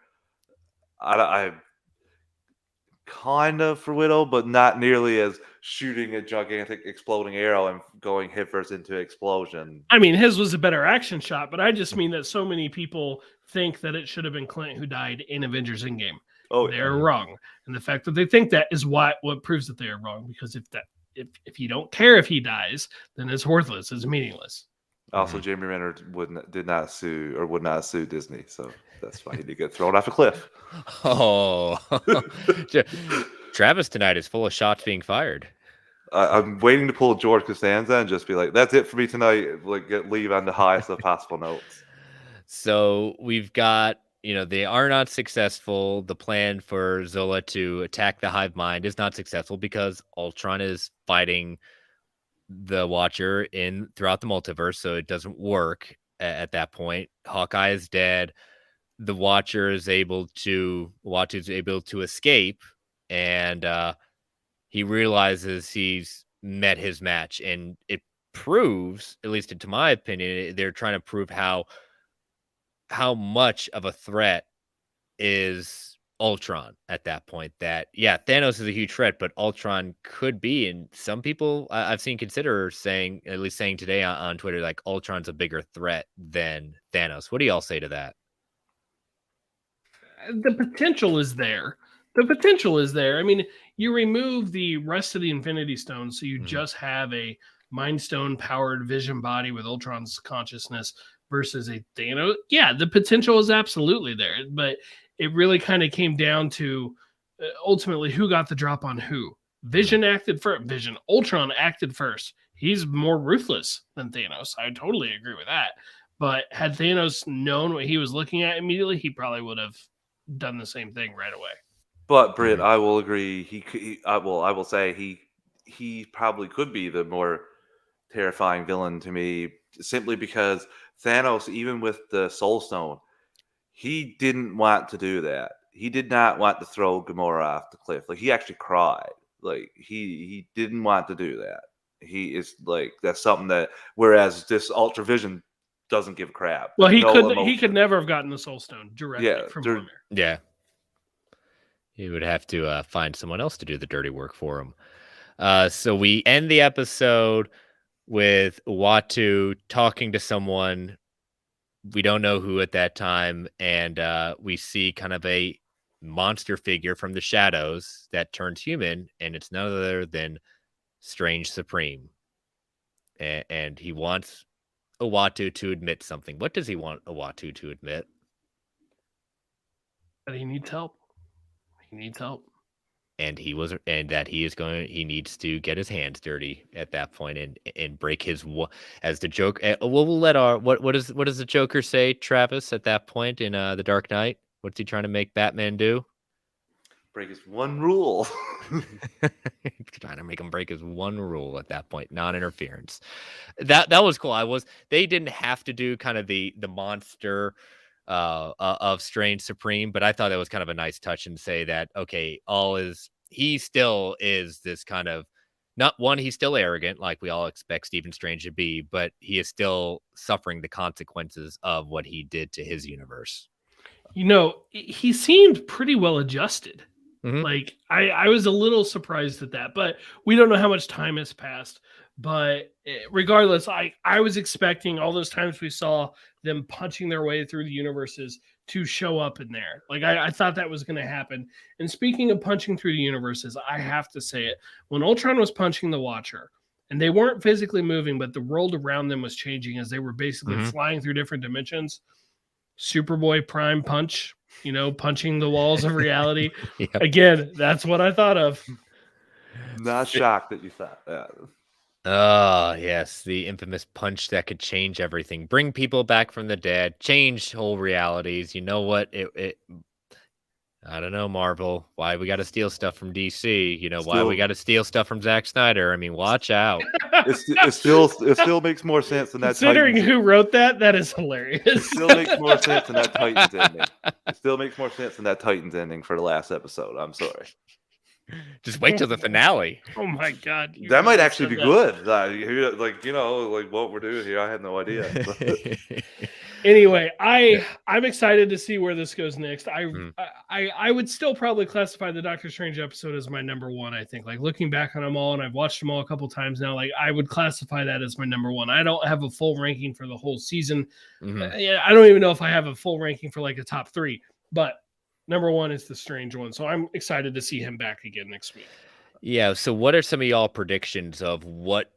I kind of for Widow, but not nearly as shooting a gigantic exploding arrow and going headfirst into explosion. I mean, his was a better action shot, but I just mean that so many people think that it should have been Clint who died in Avengers Endgame. Oh, They're Mhm. wrong, and the fact that they think that is what proves that they are wrong. Because if you don't care if he dies, then it's worthless. It's meaningless. also Mhm. Jeremy Renner did not sue or would not sue Disney, so that's why he did get thrown off a cliff. Oh, Travis tonight is full of shots being fired. I'm waiting to pull George Costanza and just be like, "That's it for me tonight." Like, leave on the highest of possible notes. So we've got, they are not successful. The plan for Zola to attack the hive mind is not successful because Ultron is fighting the Watcher in throughout the multiverse, so it doesn't work at that point. Hawkeye is dead. The Watcher is Watcher's able to escape, and he realizes he's met his match, and it proves, at least to my opinion, they're trying to prove how much of a threat is Ultron at that point. That Thanos is a huge threat, but Ultron could be, and some people I've seen consider saying, at least saying today on Twitter, like Ultron's a bigger threat than Thanos. What do y'all say to that? The potential is there. The potential is there. I mean, you remove the rest of the Infinity Stones, so you Mhm. just have a Mind Stone powered Vision body with Ultron's consciousness versus a Thanos. Yeah, the potential is absolutely there, but it really kind of came down to ultimately who got the drop on who. Vision acted first. Vision Ultron acted first. He's more ruthless than Thanos. I totally agree with that. But had Thanos known what he was looking at immediately, he probably would have done the same thing right away. But Britt, Mhm. I will agree. I will say he probably could be the more terrifying villain to me, simply because Thanos, even with the Soul Stone, he didn't want to do that. He did not want to throw Gamora off the cliff. Like, he actually cried. Like, he didn't want to do that. He is like, that's something that, whereas this Ultra Vision doesn't give a crap. Well, There's he no could emotion. never have gotten the Soul Stone directly Yeah, from there, Vormir. Yeah, he would have to find someone else to do the dirty work for him. So we end the episode with Uatu talking to someone we don't know who at that time, and we see kind of a monster figure from the shadows that turns human, and it's none other than Strange Supreme. And he wants Uatu to admit something. What does he want Uatu to admit? But he needs help. He needs help. And he needs to get his hands dirty at that point and break his as the joke. We'll let our what does the Joker say, Travis, at that point in the Dark Knight? What's he trying to make Batman do? break his one rule. Trying to make him break his one rule at that point, non-interference. That was cool. They didn't have to do kind of the monster of Strange Supreme. But I thought that was kind of a nice touch and say that, okay, he still is this kind of, not one, he's still arrogant, like we all expect Stephen Strange to be, but he is still suffering the consequences of what he did to his universe. He seemed pretty well adjusted. Mhm. Like I was a little surprised at that, but we don't know how much time has passed. But regardless, I was expecting all those times we saw them punching their way through the universes to show up in there. Like I thought that was going to happen. And speaking of punching through the universes, I have to say it. When Ultron was punching the Watcher, and they weren't physically moving, but the world around them was changing as they were basically flying through different dimensions. Superboy Prime punch, punching the walls of reality. Yep. Again, that's what I thought of. Not shocked that you thought that. Oh, yes, the infamous punch that could change everything, bring people back from the dead, change whole realities. You know what? I don't know, Marvel. Why we got to steal stuff from DC? Why we got to steal stuff from Zack Snyder? I mean, watch out. It still makes more sense than that. Considering who wrote that is hilarious. It still makes more sense than that Titans ending. It still makes more sense than that Titans ending for the last episode. I'm sorry. Just wait till the finale. Oh my god, that might actually be good. Like what we're doing here. I had no idea. Anyway, I'm excited to see where this goes next. I would still probably classify the Doctor Strange episode as my number one. I think, like, looking back on them all, and I've watched them all a couple times now, like I would classify that as my number one. I don't have a full ranking for the whole season. I don't even know if I have a full ranking for like a top 3, but number one is the Strange one. So I'm excited to see him back again next week. Yeah. So what are some of y'all predictions of what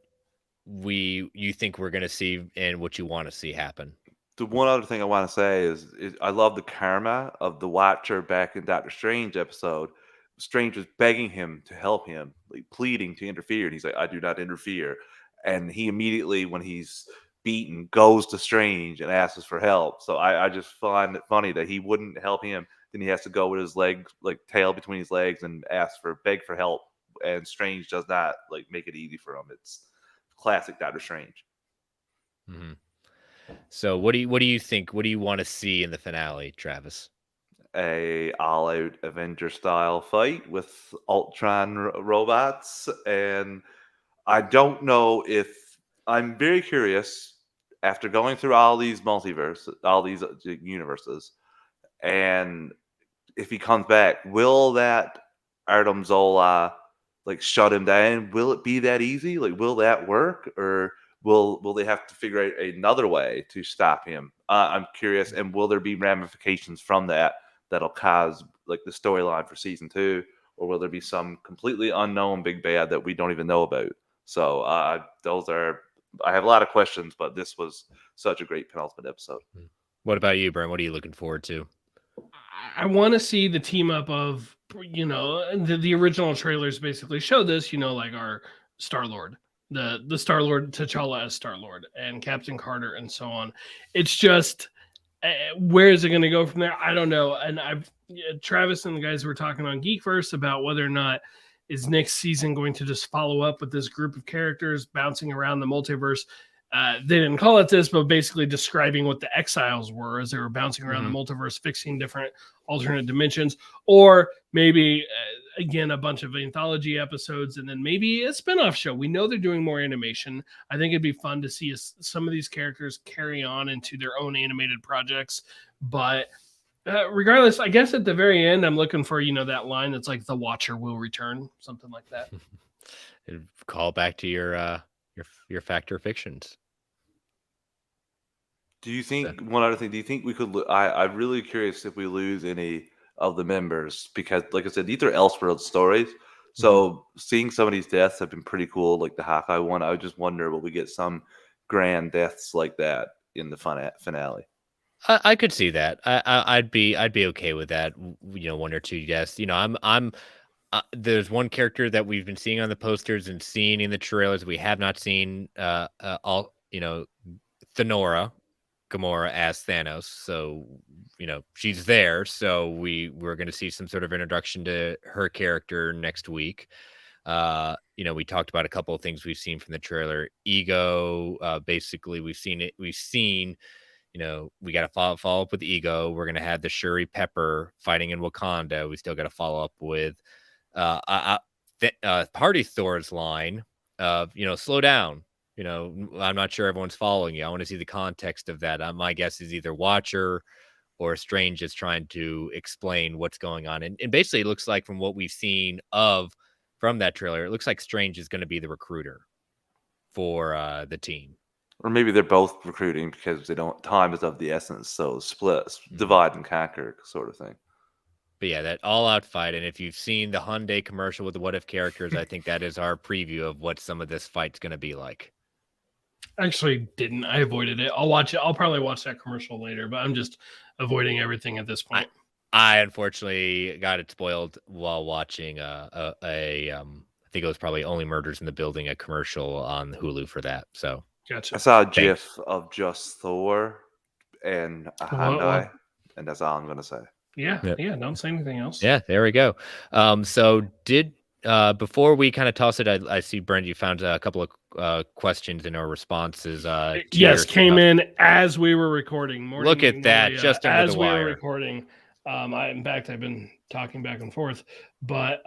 you think we're going to see and what you want to see happen? The one other thing I want to say is I love the karma of the Watcher back in Doctor Strange episode. Strange was begging him to help him, like pleading to interfere. And he's like, I do not interfere. And he immediately, when he's beaten, goes to Strange and asks for help. So I just find it funny that he wouldn't help him. Then he has to go with his legs, like tail between his legs, and beg for help. And Strange does not make it easy for him. It's classic Doctor Strange. Mm-hmm. So what do you think? What do you want to see in the finale, Travis? A all-out Avenger style fight with Ultron robots, and I don't know if I'm very curious after going through all these universes, and if he comes back, will that Artem Zola shut him down? Will it be that easy? Will that work, or will they have to figure out another way to stop him? I'm curious, and will there be ramifications from that'll cause the storyline for season 2, or will there be some completely unknown big bad that we don't even know about? So I have a lot of questions, but this was such a great penultimate episode. What about you, Brent? What are you looking forward to? I want to see the team up of, the original trailers basically show this, like our Star-Lord, the Star-Lord, T'Challa as Star-Lord, and Captain Carter, and so on. It's just, where is it going to go from there? I don't know. And Travis and the guys were talking on Geekverse about whether or not is next season going to just follow up with this group of characters bouncing around the multiverse. They didn't call it this, but basically describing what the exiles were as they were bouncing around the multiverse, fixing different alternate dimensions, or maybe again a bunch of anthology episodes, and then maybe a spinoff show. We know they're doing more animation. I think it'd be fun to see some of these characters carry on into their own animated projects. But regardless, I guess at the very end, I'm looking for that line that's like the Watcher will return, something like that. Call back to your Fact or Fictions. Do you think one other thing? Do you think we could? I'm really curious if we lose any of the members, because, like I said, these are Elseworld stories. So seeing some of these deaths have been pretty cool. Like the Hawkeye one, I would just wonder, will we get some grand deaths like that in the finale? I could see that. I'd be okay with that. 1 or 2 deaths. There's one character that we've been seeing on the posters and seeing in the trailers we have not seen. Fenora, Gamora as Thanos. So, she's there. So we're going to see some sort of introduction to her character next week. We talked about a couple of things we've seen from the trailer. Ego, basically we've seen we got to follow up with Ego. We're gonna have the Shuri Pepper fighting in Wakanda. We still got to follow up with Party Thor's line of slow down. I'm not sure everyone's following you. I want to see the context of that. My guess is either Watcher or Strange is trying to explain what's going on. And basically, it looks like from what we've seen from that trailer, it looks like Strange is going to be the recruiter for the team. Or maybe they're both recruiting because time is of the essence. So split, divide and conquer sort of thing. But yeah, that all-out fight. And if you've seen the Hyundai commercial with the What If characters, I think that is our preview of what some of this fight's going to be like. Actually didn't. I avoided it. I'll watch it. I'll probably watch that commercial later, but I'm just avoiding everything at this point. I unfortunately got it spoiled while watching I think it was probably Only Murders in the Building, a commercial on Hulu for that. So gotcha. I saw a GIF of just Thor and a Hyundai, and that's all I'm gonna say. Yeah, don't say anything else. Yeah, there we go. So before we kind of toss it, I see, Brent, you found a couple of questions in our responses. Yes, came in as we were recording. Look at that, just under as the we wire. were recording. In fact, I've been talking back and forth. But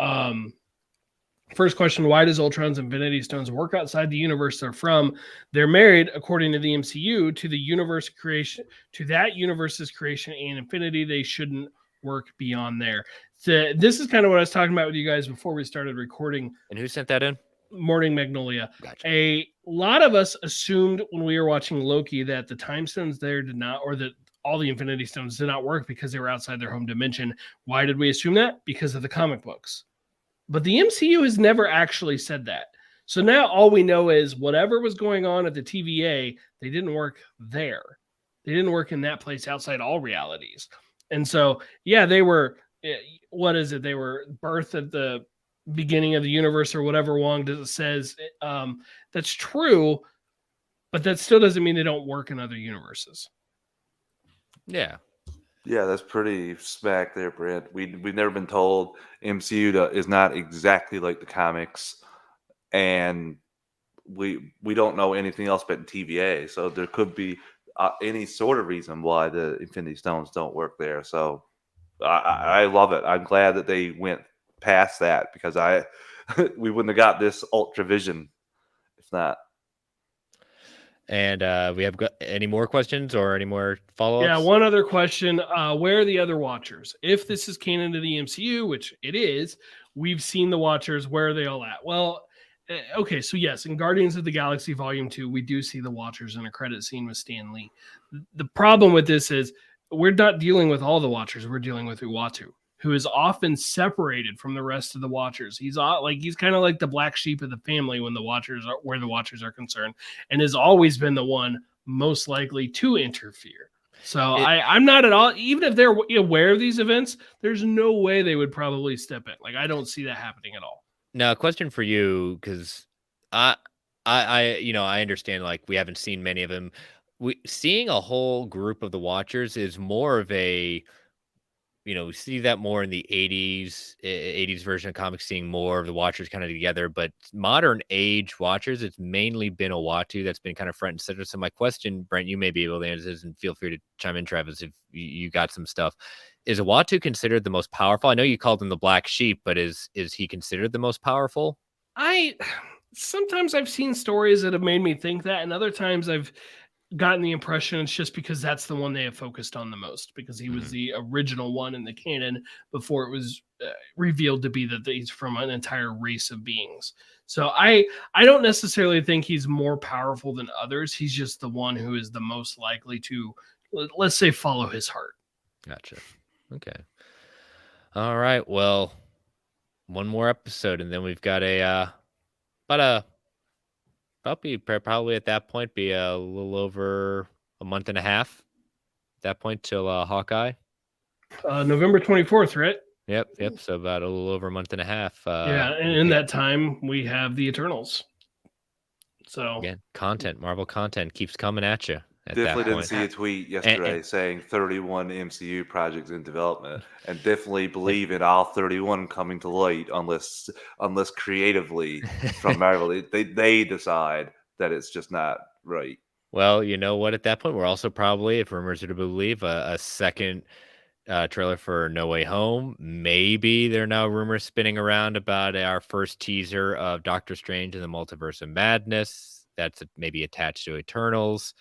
first question: why does Ultron's Infinity Stones work outside the universe they're from? They're married, according to the MCU, to the universe creation, to that universe's creation and infinity. They shouldn't work beyond there. So this is kind of what I was talking about with you guys before we started recording. And who sent that in? Morning Magnolia. Gotcha. A lot of us assumed when we were watching Loki that the time stones there did not, or that all the Infinity Stones did not work because they were outside their home dimension. Why did we assume that? Because of the comic books. But the MCU has never actually said that. So now all we know is whatever was going on at the TVA, they didn't work there. They didn't work in that place outside all realities. And so, yeah, they were, what is it? They were birthed at the beginning of the universe or whatever Wong says. That's true, but that still doesn't mean they don't work in other universes. Yeah, that's pretty smack there, Brent. We've never been told MCU is not exactly like the comics, and we don't know anything else but TVA. So there could be any sort of reason why the Infinity Stones don't work there. So I love it. I'm glad that they went past that, because we wouldn't have got this Ultra Vision if not. And we have got any more questions or any more follow-ups? Yeah, one other question. Where are the other Watchers? If this is canon to the MCU, which it is, we've seen the Watchers. Where are they all at? Well, okay, so yes, in Guardians of the Galaxy Volume 2, we do see the Watchers in a credit scene with Stan Lee. The problem with this is we're not dealing with all the Watchers. We're dealing with Uatu, who is often separated from the rest of the Watchers. He's kind of like the black sheep of the family when the Watchers are concerned, and has always been the one most likely to interfere. So I'm not at all, even if they're aware of these events, there's no way they would probably step in. Like, I don't see that happening at all. Now, a question for you, because I understand, like, we haven't seen many of them. Seeing a whole group of the Watchers is more of a, we see that more in the 80s version of comics, seeing more of the Watchers kind of together. But modern age Watchers, it's mainly been Uatu that's been kind of front and center. So my question, Brent, you may be able to answer this, and feel free to chime in, Travis, if you got some stuff. Is Uatu considered the most powerful? I know you called him the black sheep, but is he considered the most powerful? Sometimes I've seen stories that have made me think that, and other times I've gotten the impression it's just because that's the one they have focused on the most, because he was the original one in the canon before it was revealed to be that he's from an entire race of beings. So I don't necessarily think he's more powerful than others. He's just the one who is the most likely to, let's say, follow his heart. Gotcha. Okay. All right. Well, one more episode, and then we've got probably at that point be a little over a month and a half at that point till Hawkeye. November 24th, right? Yep. So about a little over a month and a half. And in that time we have the Eternals. So again, Marvel content keeps coming at you. Definitely didn't see a tweet yesterday saying 31 MCU projects in development, and definitely believe in all 31 coming to light unless creatively from Marvel they decide that it's just not right. Well, you know what? At that point, we're also probably, if rumors are to believe, a second trailer for No Way Home. Maybe there are now rumors spinning around about our first teaser of Doctor Strange and the Multiverse of Madness. That's maybe attached to Eternals.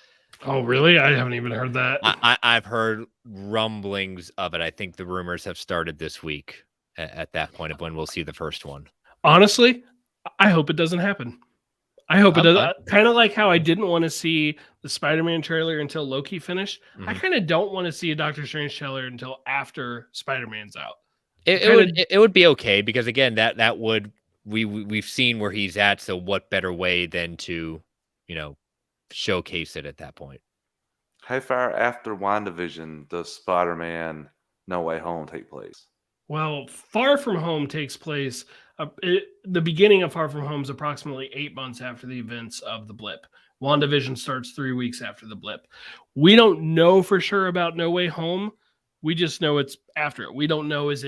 Oh, really? I haven't even heard that. I've heard rumblings of it. I think the rumors have started this week at that point of when we'll see the first one. Honestly, I hope it doesn't happen. I hope it I'm does. fine. Kind of like how I didn't want to see the Spider-Man trailer until Loki finished. I Mhm. kind of don't want to see a Doctor Strange trailer until after Spider-Man's out. It would be okay because again that would we've seen where he's at. So what better way than to showcase it at that point? How far after WandaVision does Spider-Man No Way Home take place? Well, Far From Home takes place. The beginning of Far From Home is approximately 8 months after the events of the blip. WandaVision starts 3 weeks after the blip. We don't know for sure about No Way Home. We just know it's after it. We don't know it's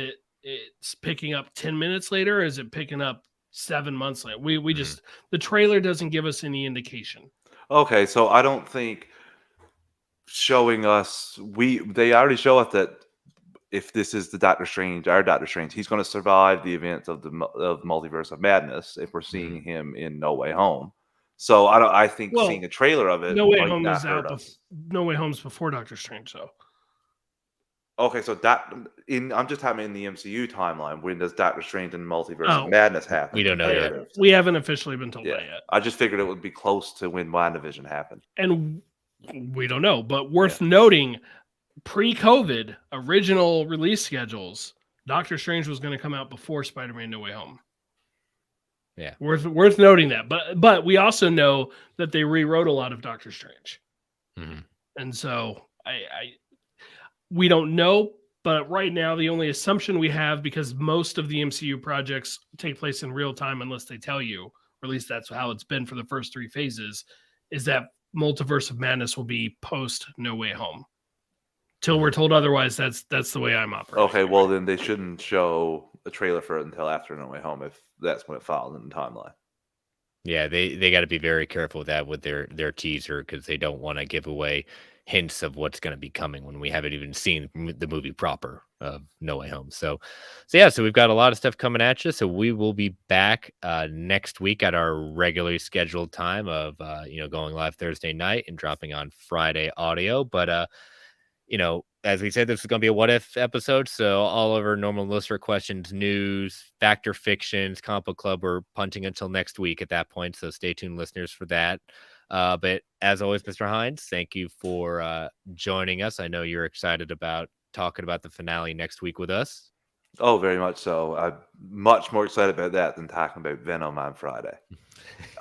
picking up 10 minutes later, or is it picking up 7 months later? We just the trailer doesn't give us any indication. Okay, so I don't think showing us they already show us that if this is the Doctor Strange, our Doctor Strange, he's going to survive the events of the Multiverse of Madness if we're seeing him in No Way Home. So I think Well, seeing a trailer of it No Way might Home not is hurt out. us. No Way Home's before Doctor Strange, though. Okay, so I'm just having in the MCU timeline. When does Doctor Strange and Multiverse Oh, of Madness happen? we don't know yet. We haven't officially been told Yeah, that yet. I just figured it would be close to when WandaVision happened. And we don't know, but worth noting, pre-COVID original release schedules, Doctor Strange was going to come out before Spider-Man No Way Home. Yeah, worth noting that. But we also know that they rewrote a lot of Doctor Strange, and so we don't know. But right now, the only assumption we have, because most of the MCU projects take place in real time unless they tell you, or at least that's how it's been for the first 3 phases, is that Multiverse of Madness will be post No Way Home. Till we're told otherwise, that's the way I'm operating. Okay, well then they shouldn't show a trailer for it until after No Way Home if that's when it falls in the timeline. Yeah, they got to be very careful with that with their teaser because they don't want to give away hints of what's going to be coming when we haven't even seen the movie proper of No Way Home. So we've got a lot of stuff coming at you. So we will be back next week at our regularly scheduled time of going live Thursday night and dropping on Friday audio. But as we said, this is going to be a what if episode. So all of our normal listener questions, news, fact or fictions, comic book club, we're punting until next week at that point. So stay tuned, listeners, for that. But as always, Mr. Hines, thank you for joining us. I know you're excited about talking about the finale next week with us. Oh, very much so. I'm much more excited about that than talking about Venom on Friday.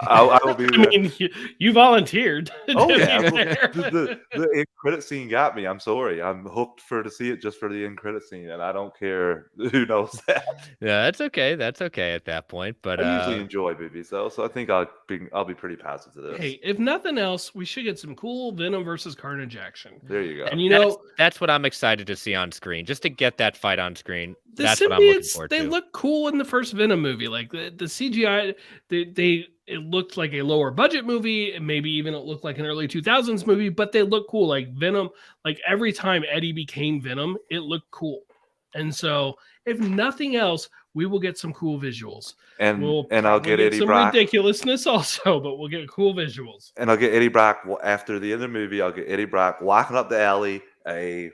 I will be. I mean, you volunteered. Oh yeah, the end credit scene got me. I'm sorry, I'm hooked to see it just for the end credit scene, and I don't care who knows that. Yeah, that's okay. That's okay at that point. But I usually enjoy movies though, so I think I'll be pretty passive to this. Hey, if nothing else, we should get some cool Venom versus Carnage action. There you go. And that's what I'm excited to see on screen, just to get that fight on screen. The that's what I'm looking forward to. They look cool in the first Venom movie. Like the CGI, it looked like a lower budget movie, and maybe even it looked like an early 2000s movie, but they look cool. Like Venom, like every time Eddie became Venom, it looked cool. And so, if nothing else, we will get some cool visuals. And I'll get Eddie some Brock. Ridiculousness also, but we'll get cool visuals. And I'll get Eddie Brock after the end of the movie. I'll get Eddie Brock walking up the alley. A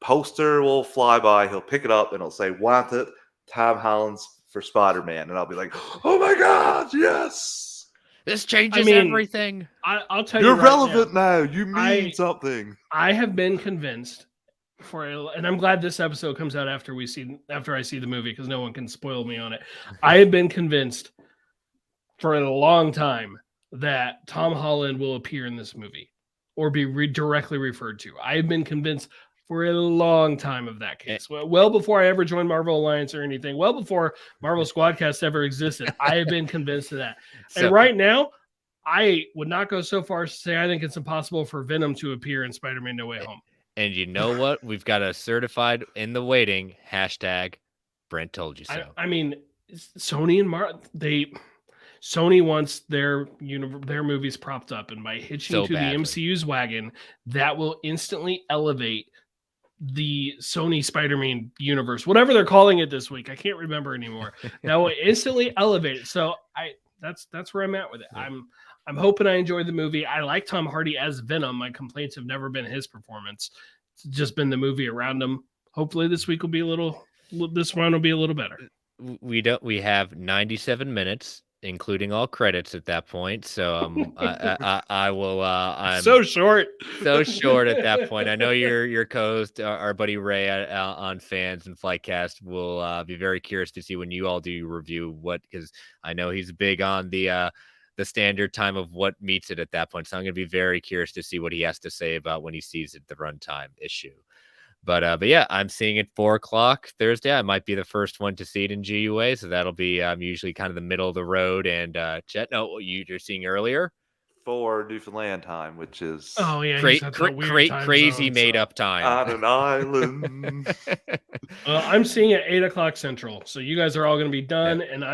poster will fly by. He'll pick it up and it'll say "Wanted Tom Holland's for Spider-Man," and I'll be like, "Oh my god, yes! This changes everything." I'll tell you, you're right relevant now. You mean something." I have been convinced and I'm glad this episode comes out after I see the movie because no one can spoil me on it. I have been convinced for a long time that Tom Holland will appear in this movie or be directly referred to. I have been convinced for a long time of that case. Well before I ever joined Marvel Alliance or anything, well before Marvel Squadcast ever existed, I have been convinced of that. And right now, I would not go so far as to say I think it's impossible for Venom to appear in Spider-Man No Way Home. And you know what? We've got a certified in the waiting hashtag Brent told you so. I mean, Sony and Sony wants their movies propped up, and by hitching So to badly. the MCU's wagon, that will instantly elevate the Sony Spider-Man universe, whatever they're calling it this week. I can't remember anymore. That will instantly elevate it. So that's where I'm at with it. Yeah. I'm hoping I enjoyed the movie. I like Tom Hardy as Venom. My complaints have never been his performance. It's just been the movie around him. Hopefully this week will be this one will be a little better. We have 97 minutes, including all credits at that point. So I will I'm so short. so short at that point. I know your co-host, our buddy Ray on Fans and Flightcast will be very curious to see when you all do your review because I know he's big on the standard time of what meets it at that point. So I'm going to be very curious to see what he has to say about when he sees it, the runtime issue. But yeah, I'm seeing it 4:00 Thursday. I might be the first one to see it in GUA, so that'll be usually kind of the middle of the road. And Chet, no, you're seeing earlier for Newfoundland time, which is crazy made up time on an island. I'm seeing at 8:00 Central, so you guys are all going to be done, and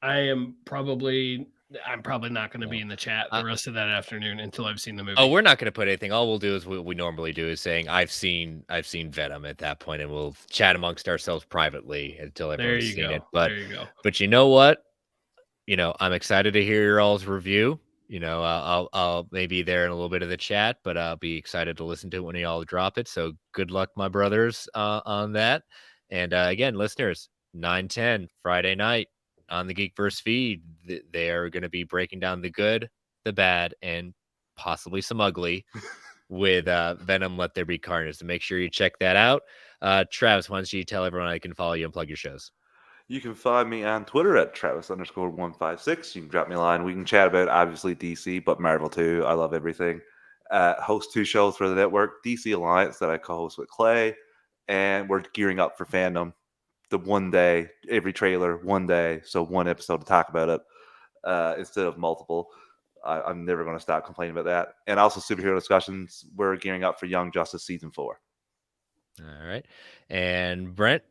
I'm probably not going to be in the chat the rest of that afternoon until I've seen the movie. Oh, we're not going to put anything. All we'll do is what we normally do is saying I've seen Venom at that point, and we'll chat amongst ourselves privately until everyone's seen it. But there you go. But you know what? I'm excited to hear your all's review. I'll maybe there in a little bit of the chat, but I'll be excited to listen to it when y'all drop it. So good luck, my brothers, on that. And again, listeners, 9/10 Friday night on the Geekverse feed, they are going to be breaking down the good, the bad, and possibly some ugly with Venom Let There Be Carnage. So make sure you check that out. Travis, why don't you tell everyone I can follow you and plug your shows? You can find me on Twitter at Travis_156. You can drop me a line. We can chat about obviously DC, but Marvel too. I love everything. Host 2 shows for the network, DC Alliance, that I co-host with Clay, and we're gearing up for Fandom. The one day, every trailer, one day, so one episode to talk about it instead of multiple. I'm never going to stop complaining about that. And also superhero discussions. We're gearing up for Young Justice Season 4. All right. And Brent?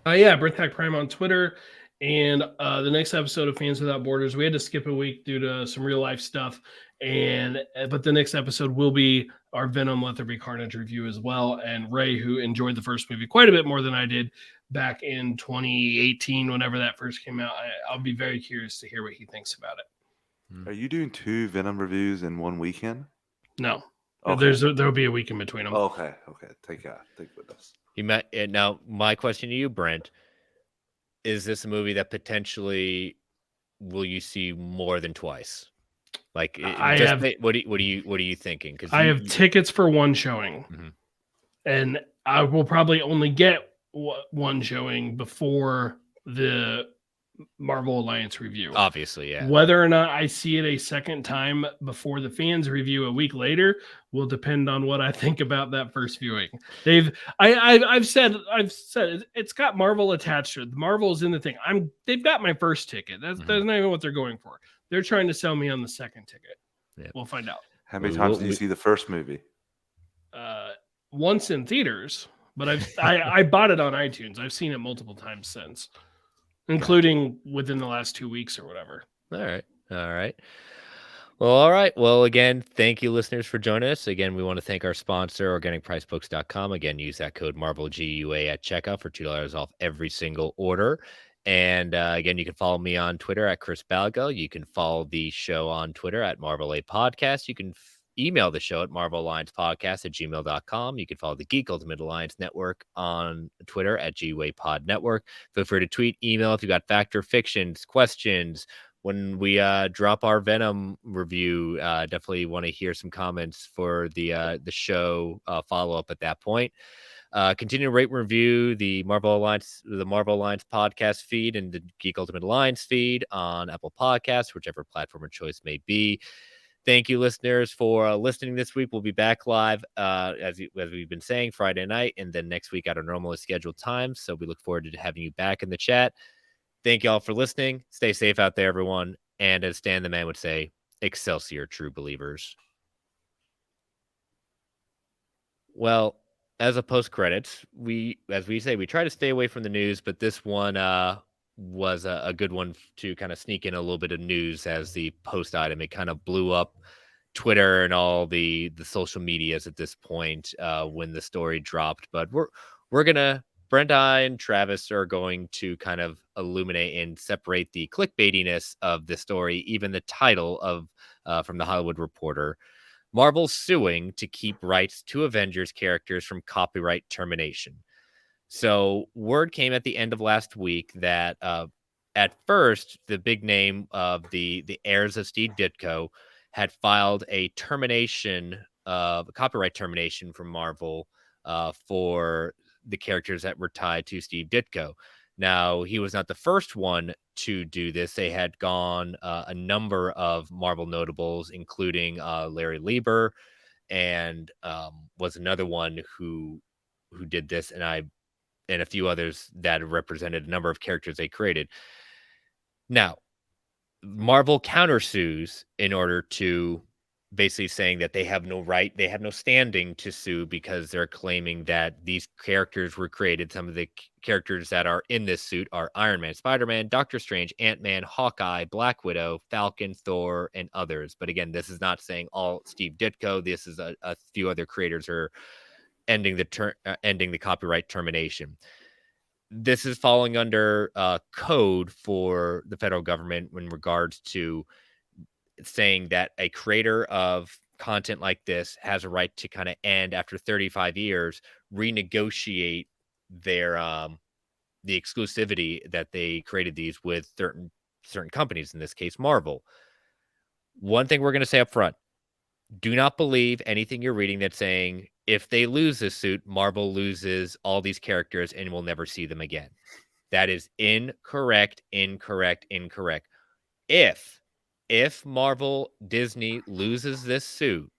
Brent Thack Prime on Twitter. And the next episode of Fans Without Borders, we had to skip a week due to some real life stuff. But the next episode will be our Venom Let There Be Carnage review as well. And Ray, who enjoyed the first movie quite a bit more than I did back in 2018, whenever that first came out, I'll be very curious to hear what he thinks about it. Are you doing 2 Venom reviews in one weekend? No. Okay. There'll be a week in between them. Okay. Take with us. Now, my question to you, Brent, is this a movie that potentially will you see more than twice? Like, what are you thinking? Because I have tickets for one showing, and I will probably only get one showing before the Marvel Alliance review. Obviously, yeah. Whether or not I see it a second time before the fans review a week later will depend on what I think about that first viewing. I've said it's got Marvel attached to it. Marvel's in the thing. They've got my first ticket. That's not even what they're going for. They're trying to sell me on the second ticket. Yeah. We'll find out. How many times did you see the first movie? Once in theaters, but I bought it on iTunes. I've seen it multiple times since, including within the last 2 weeks or whatever. All right. Well, all right. Well, again, thank you, listeners, for joining us. Again, we want to thank our sponsor, OrganicPriceBooks.com. Again, use that code MarvelGUA at checkout for $2 off every single order. And again, you can follow me on Twitter at Chris Balgo. You can follow the show on Twitter at Marvel A Podcast. You can email the show at marvelalliancepodcast@gmail.com. You can follow the Geek Ultimate Alliance Network on Twitter at GUA Network. Feel free to tweet, email if you got fact or fictions, questions. When we drop our Venom review, definitely want to hear some comments for the show follow-up at that point. Continue to rate and review the Marvel Alliance podcast feed and the Geek Ultimate Alliance feed on Apple Podcasts, whichever platform of choice may be. Thank you, listeners, for listening this week. We'll be back live, as we've been saying, Friday night, and then next week at our normally scheduled times. So we look forward to having you back in the chat. Thank you all for listening. Stay safe out there, everyone. And as Stan the Man would say, Excelsior, true believers. Well, as a post-credits, we try to stay away from the news, but this one was a good one to kind of sneak in a little bit of news as the post item. It kind of blew up Twitter and all the social medias at this point when the story dropped. But we're gonna Brent, I, and Travis are going to kind of illuminate and separate the clickbaitiness of the story, even the title of from the Hollywood Reporter. Marvel suing to keep rights to Avengers characters from copyright termination. So word came at the end of last week that at first the big name of the heirs of Steve Ditko had filed a copyright termination from Marvel for the characters that were tied to Steve Ditko. Now, he was not the first one to do this. They had gone a number of Marvel notables, including Larry Lieber, and was another one who did this, and a few others that represented a number of characters they created. Now, Marvel countersues in order to basically saying that they have no right, they have no standing to sue because they're claiming that these characters were created. Some of the characters that are in this suit are Iron Man, Spider-Man, Doctor Strange, Ant-Man, Hawkeye, Black Widow, Falcon, Thor, and others. But again, this is not saying all Steve Ditko. This is a few other creators are ending the copyright termination. This is falling under code for the federal government in regards to saying that a creator of content like this has a right to kind of end after 35 years, renegotiate their the exclusivity that they created these with certain companies, in this case Marvel. One thing we're going to say up front: do not believe anything you're reading that's saying if they lose this suit, Marvel loses all these characters and we'll never see them again. That is incorrect. If Marvel Disney loses this suit,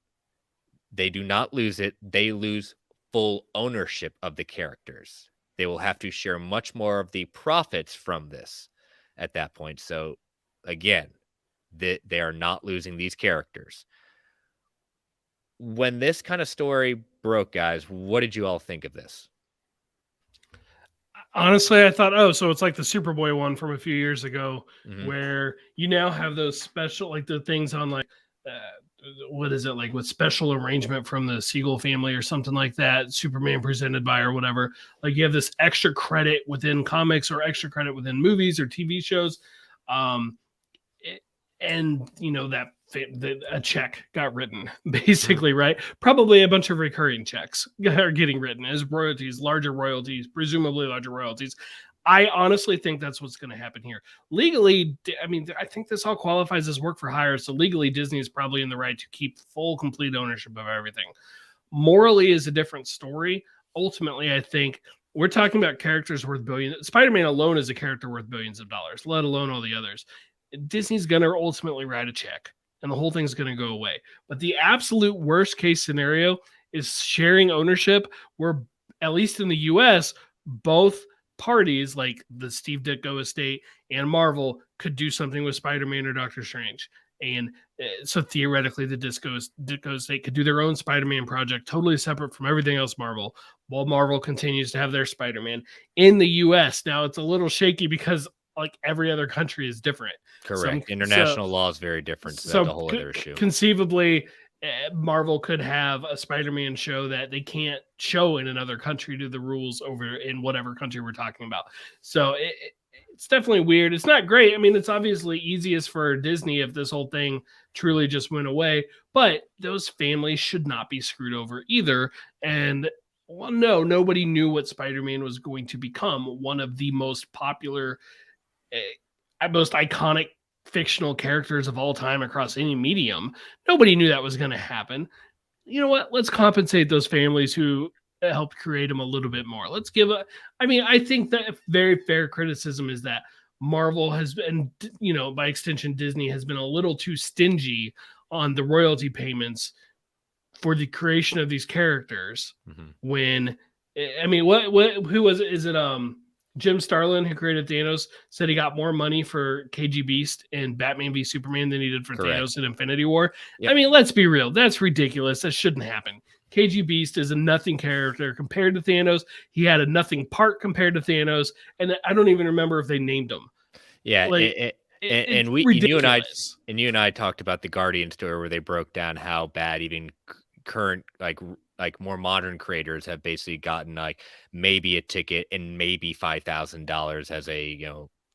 they do not lose it. They lose full ownership of the characters. They will have to share much more of the profits from this at that point. So again, they are not losing these characters. When this kind of story broke, guys, what did you all think of this? Honestly, I thought, oh, so it's like the Superboy one from a few years ago, where you now have those special, like the things on like, what is it, like with special arrangement from the Siegel family or something like that, Superman presented by or whatever. Like you have this extra credit within comics or extra credit within movies or TV shows. And you know that a check got written basically, right? Probably a bunch of recurring checks are getting written as royalties, presumably larger royalties. I honestly think that's what's going to happen here. Legally, I mean, I think this all qualifies as work for hire. So legally, Disney is probably in the right to keep full, complete ownership of everything. Morally is a different story. Ultimately, I think we're talking about characters worth billions. Spider-Man alone is a character worth billions of dollars, let alone all the others. Disney's going to ultimately write a check and the whole thing's going to go away. But the absolute worst case scenario is sharing ownership where, at least in the US, both parties, like the Steve Ditko estate and Marvel, could do something with Spider-Man or Doctor Strange. And so theoretically, the Ditko estate could do their own Spider-Man project, totally separate from everything else Marvel, while Marvel continues to have their Spider-Man. In the US, now it's a little shaky because like every other country is different. Correct. International law is very different. So that's a whole other issue. Conceivably, Marvel could have a Spider-Man show that they can't show in another country due to the rules over in whatever country we're talking about. So it's definitely weird. It's not great. I mean, it's obviously easiest for Disney if this whole thing truly just went away, but those families should not be screwed over either. And well, no, nobody knew what Spider-Man was going to become. One of the most popular, most iconic fictional characters of all time across any medium. Nobody knew that was going to happen. You know what? Let's compensate those families who helped create them a little bit more. Let's give I think that a very fair criticism is that Marvel has been, you know, by extension, Disney has been a little too stingy on the royalty payments for the creation of these characters. When, I mean, who was it? Is it, Jim Starlin, who created Thanos, said he got more money for KG Beast and Batman v Superman than he did for Correct. Thanos in Infinity War. Yep. I mean, let's be real. That's ridiculous. That shouldn't happen. KG Beast is a nothing character compared to Thanos. He had a nothing part compared to Thanos. And I don't even remember if they named him. Yeah. Like, and ridiculous. you and I talked about the Guardian story where they broke down how bad even current like more modern creators have basically gotten like maybe a ticket and maybe $5,000 as a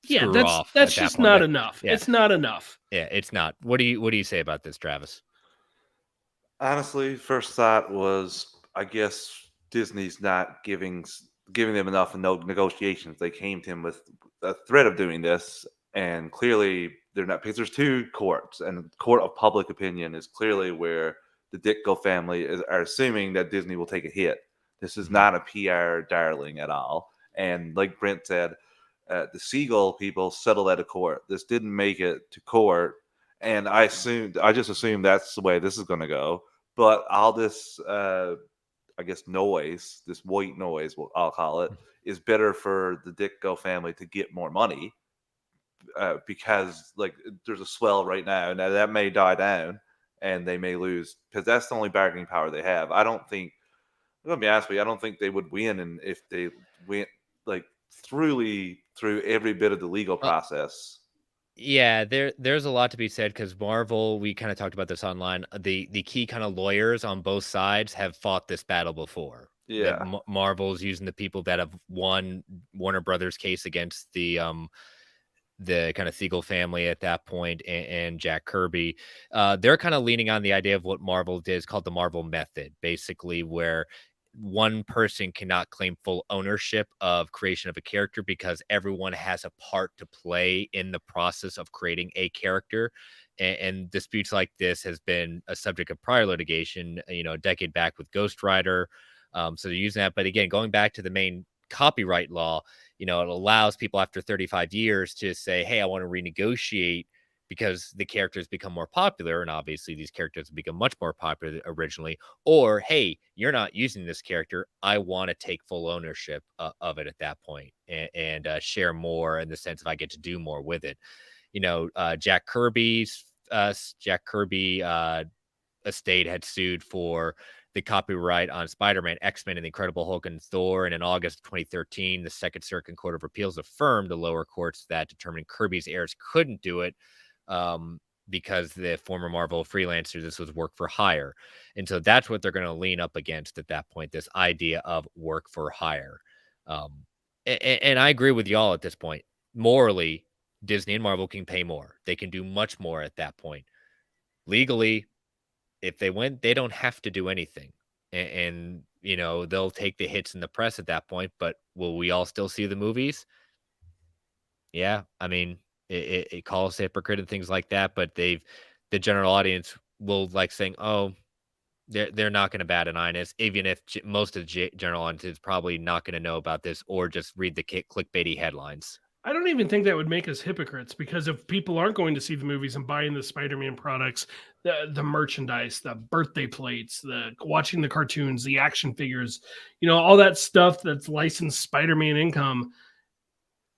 screw off. That's at just that not point. enough. Yeah. It's not enough. Yeah, it's not. What do you say about this, Travis? Honestly, first thought was, I guess Disney's not giving them enough no negotiations. They came to him with a threat of doing this, and clearly they're not, because there's two courts, and the court of public opinion is clearly where the Ditko family are assuming that Disney will take a hit. This is not a PR darling at all. And like Brent said, the Siegel people settled at a court. This didn't make it to court, and I just assumed that's the way this is going to go. But all this, I guess, noise, this white noise, I'll call it, is better for the Ditko family to get more money, because like there's a swell right now. Now that may die down, and they may lose, because that's the only bargaining power they have. I'm gonna be honest with you, I don't think they would win, and if they went like through every bit of the legal process. Yeah, there's a lot to be said because Marvel, we kind of talked about this online. The key kind of lawyers on both sides have fought this battle before. That Yeah. Marvel's using the people that have won Warner Brothers case against the kind of Siegel family at that point, and Jack Kirby. They're kind of leaning on the idea of what Marvel did, is called the Marvel method, basically where one person cannot claim full ownership of creation of a character because everyone has a part to play in the process of creating a character. And disputes like this has been a subject of prior litigation, a decade back with Ghost Rider. So they're using that. But again, going back to the main copyright law, it allows people after 35 years to say, hey, I want to renegotiate because the characters become more popular. And obviously these characters have become much more popular originally. Or, hey, you're not using this character. I want to take full ownership of it at that point, and share more in the sense of I get to do more with it. Jack Kirby estate had sued for the copyright on Spider-Man, X-Men, and the Incredible Hulk and Thor. And in August of 2013, the Second Circuit Court of Appeals affirmed the lower courts that determined Kirby's heirs couldn't do it, because the former Marvel freelancer, this was work for hire. And so that's what they're going to lean up against at that point, this idea of work for hire. And I agree with y'all at this point. Morally, Disney and Marvel can pay more. They can do much more at that point. Legally, if they win, they don't have to do anything. And they'll take the hits in the press at that point, but will we all still see the movies? Yeah. I mean, it calls hypocrite and things like that, but the general audience will like saying, oh, they're not going to bat an eye on this, even if most of the general audience is probably not going to know about this or just read the clickbaity headlines. I don't even think that would make us hypocrites, because if people aren't going to see the movies and buying the Spider-Man products, the merchandise, the birthday plates, the watching the cartoons, the action figures, all that stuff that's licensed Spider-Man income,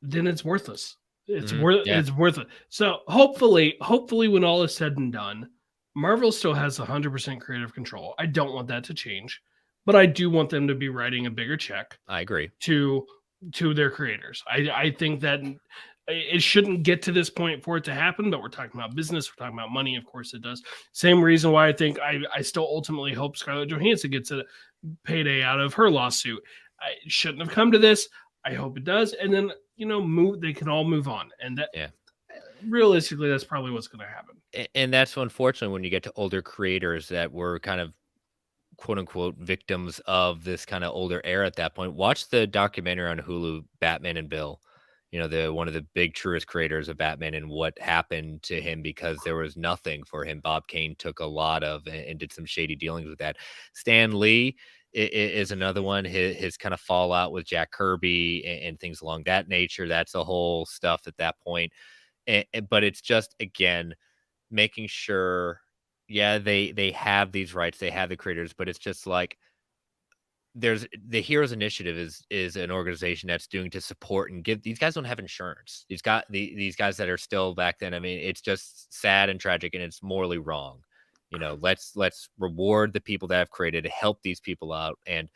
then it's worthless. It's worth it. So hopefully when all is said and done, Marvel still has 100% creative control. I don't want that to change, but I do want them to be writing a bigger check. I agree. To their creators. I think that it shouldn't get to this point for it to happen, but we're talking about business. We're talking about money. Of course it does. Same reason why I think I still ultimately hope Scarlett Johansson gets a payday out of her lawsuit. It shouldn't have come to this. I hope it does. And then, they can all move on. And that, realistically, that's probably what's going to happen. And that's unfortunate when you get to older creators that were kind of quote unquote victims of this kind of older era at that point. Watch the documentary on Hulu, Batman and Bill. One of the big truest creators of Batman, and what happened to him because there was nothing for him. Bob Kane took a lot of and did some shady dealings with that. Stan Lee is another one. His kind of fallout with Jack Kirby and things along that nature. That's the whole stuff at that point. But it's just, again, making sure, yeah, they have these rights, they have the creators, but it's just like, there's the Heroes Initiative is an organization that's doing to support and give. These guys don't have insurance. These guys that are still back then. I mean, it's just sad and tragic, and it's morally wrong. Let's reward the people that have created to help these people out. And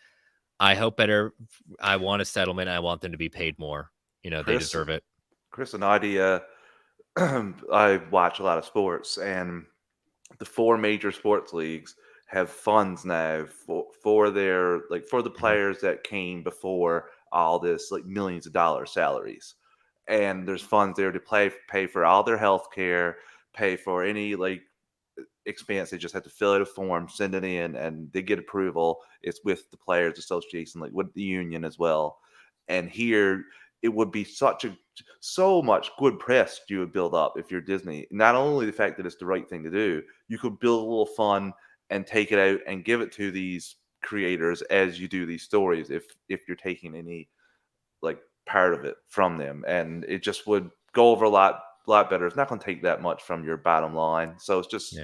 I hope better. I want a settlement. I want them to be paid more. They Chris, deserve it. Chris, an idea. I watch a lot of sports, and the 4 major sports leagues have funds now for their for the players that came before all this, like millions of dollars salaries, and there's funds there to pay for all their health care, pay for any expense. They just have to fill out a form, send it in, and they get approval. It's with the Players Association, like with the union as well. And here it would be so much good press you would build up if you're Disney. Not only the fact that it's the right thing to do, you could build a little fun and take it out and give it to these creators as you do these stories, if you're taking any part of it from them, and it just would go over a lot better. It's not going to take that much from your bottom line. So it's just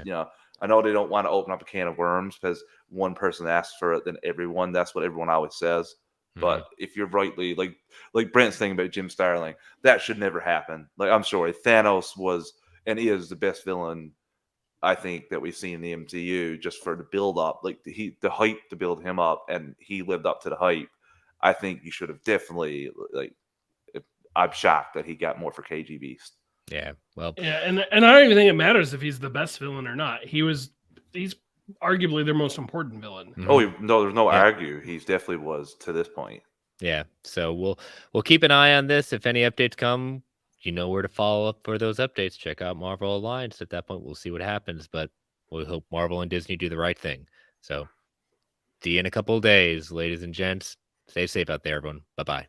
I know they don't want to open up a can of worms because one person asks for it, then everyone. That's what everyone always says. But if you're rightly like Brent's thing about Jim Starlin, that should never happen. I'm sorry, Thanos was and is the best villain I think that we've seen in the MCU, just for the build up, the hype to build him up, and he lived up to the hype. I think you should have definitely I'm shocked that he got more for KG Beast. Yeah, well, yeah, and I don't even think it matters if he's the best villain or not. He's arguably their most important villain. Mm-hmm. Oh no, there's no argue. He's definitely was to this point. Yeah, so we'll keep an eye on this. If any updates come, you know where to follow up for those updates. Check out Marvel Alliance. At that point, we'll see what happens. But we hope Marvel and Disney do the right thing. So, see you in a couple of days, ladies and gents. Stay safe out there, everyone. Bye-bye.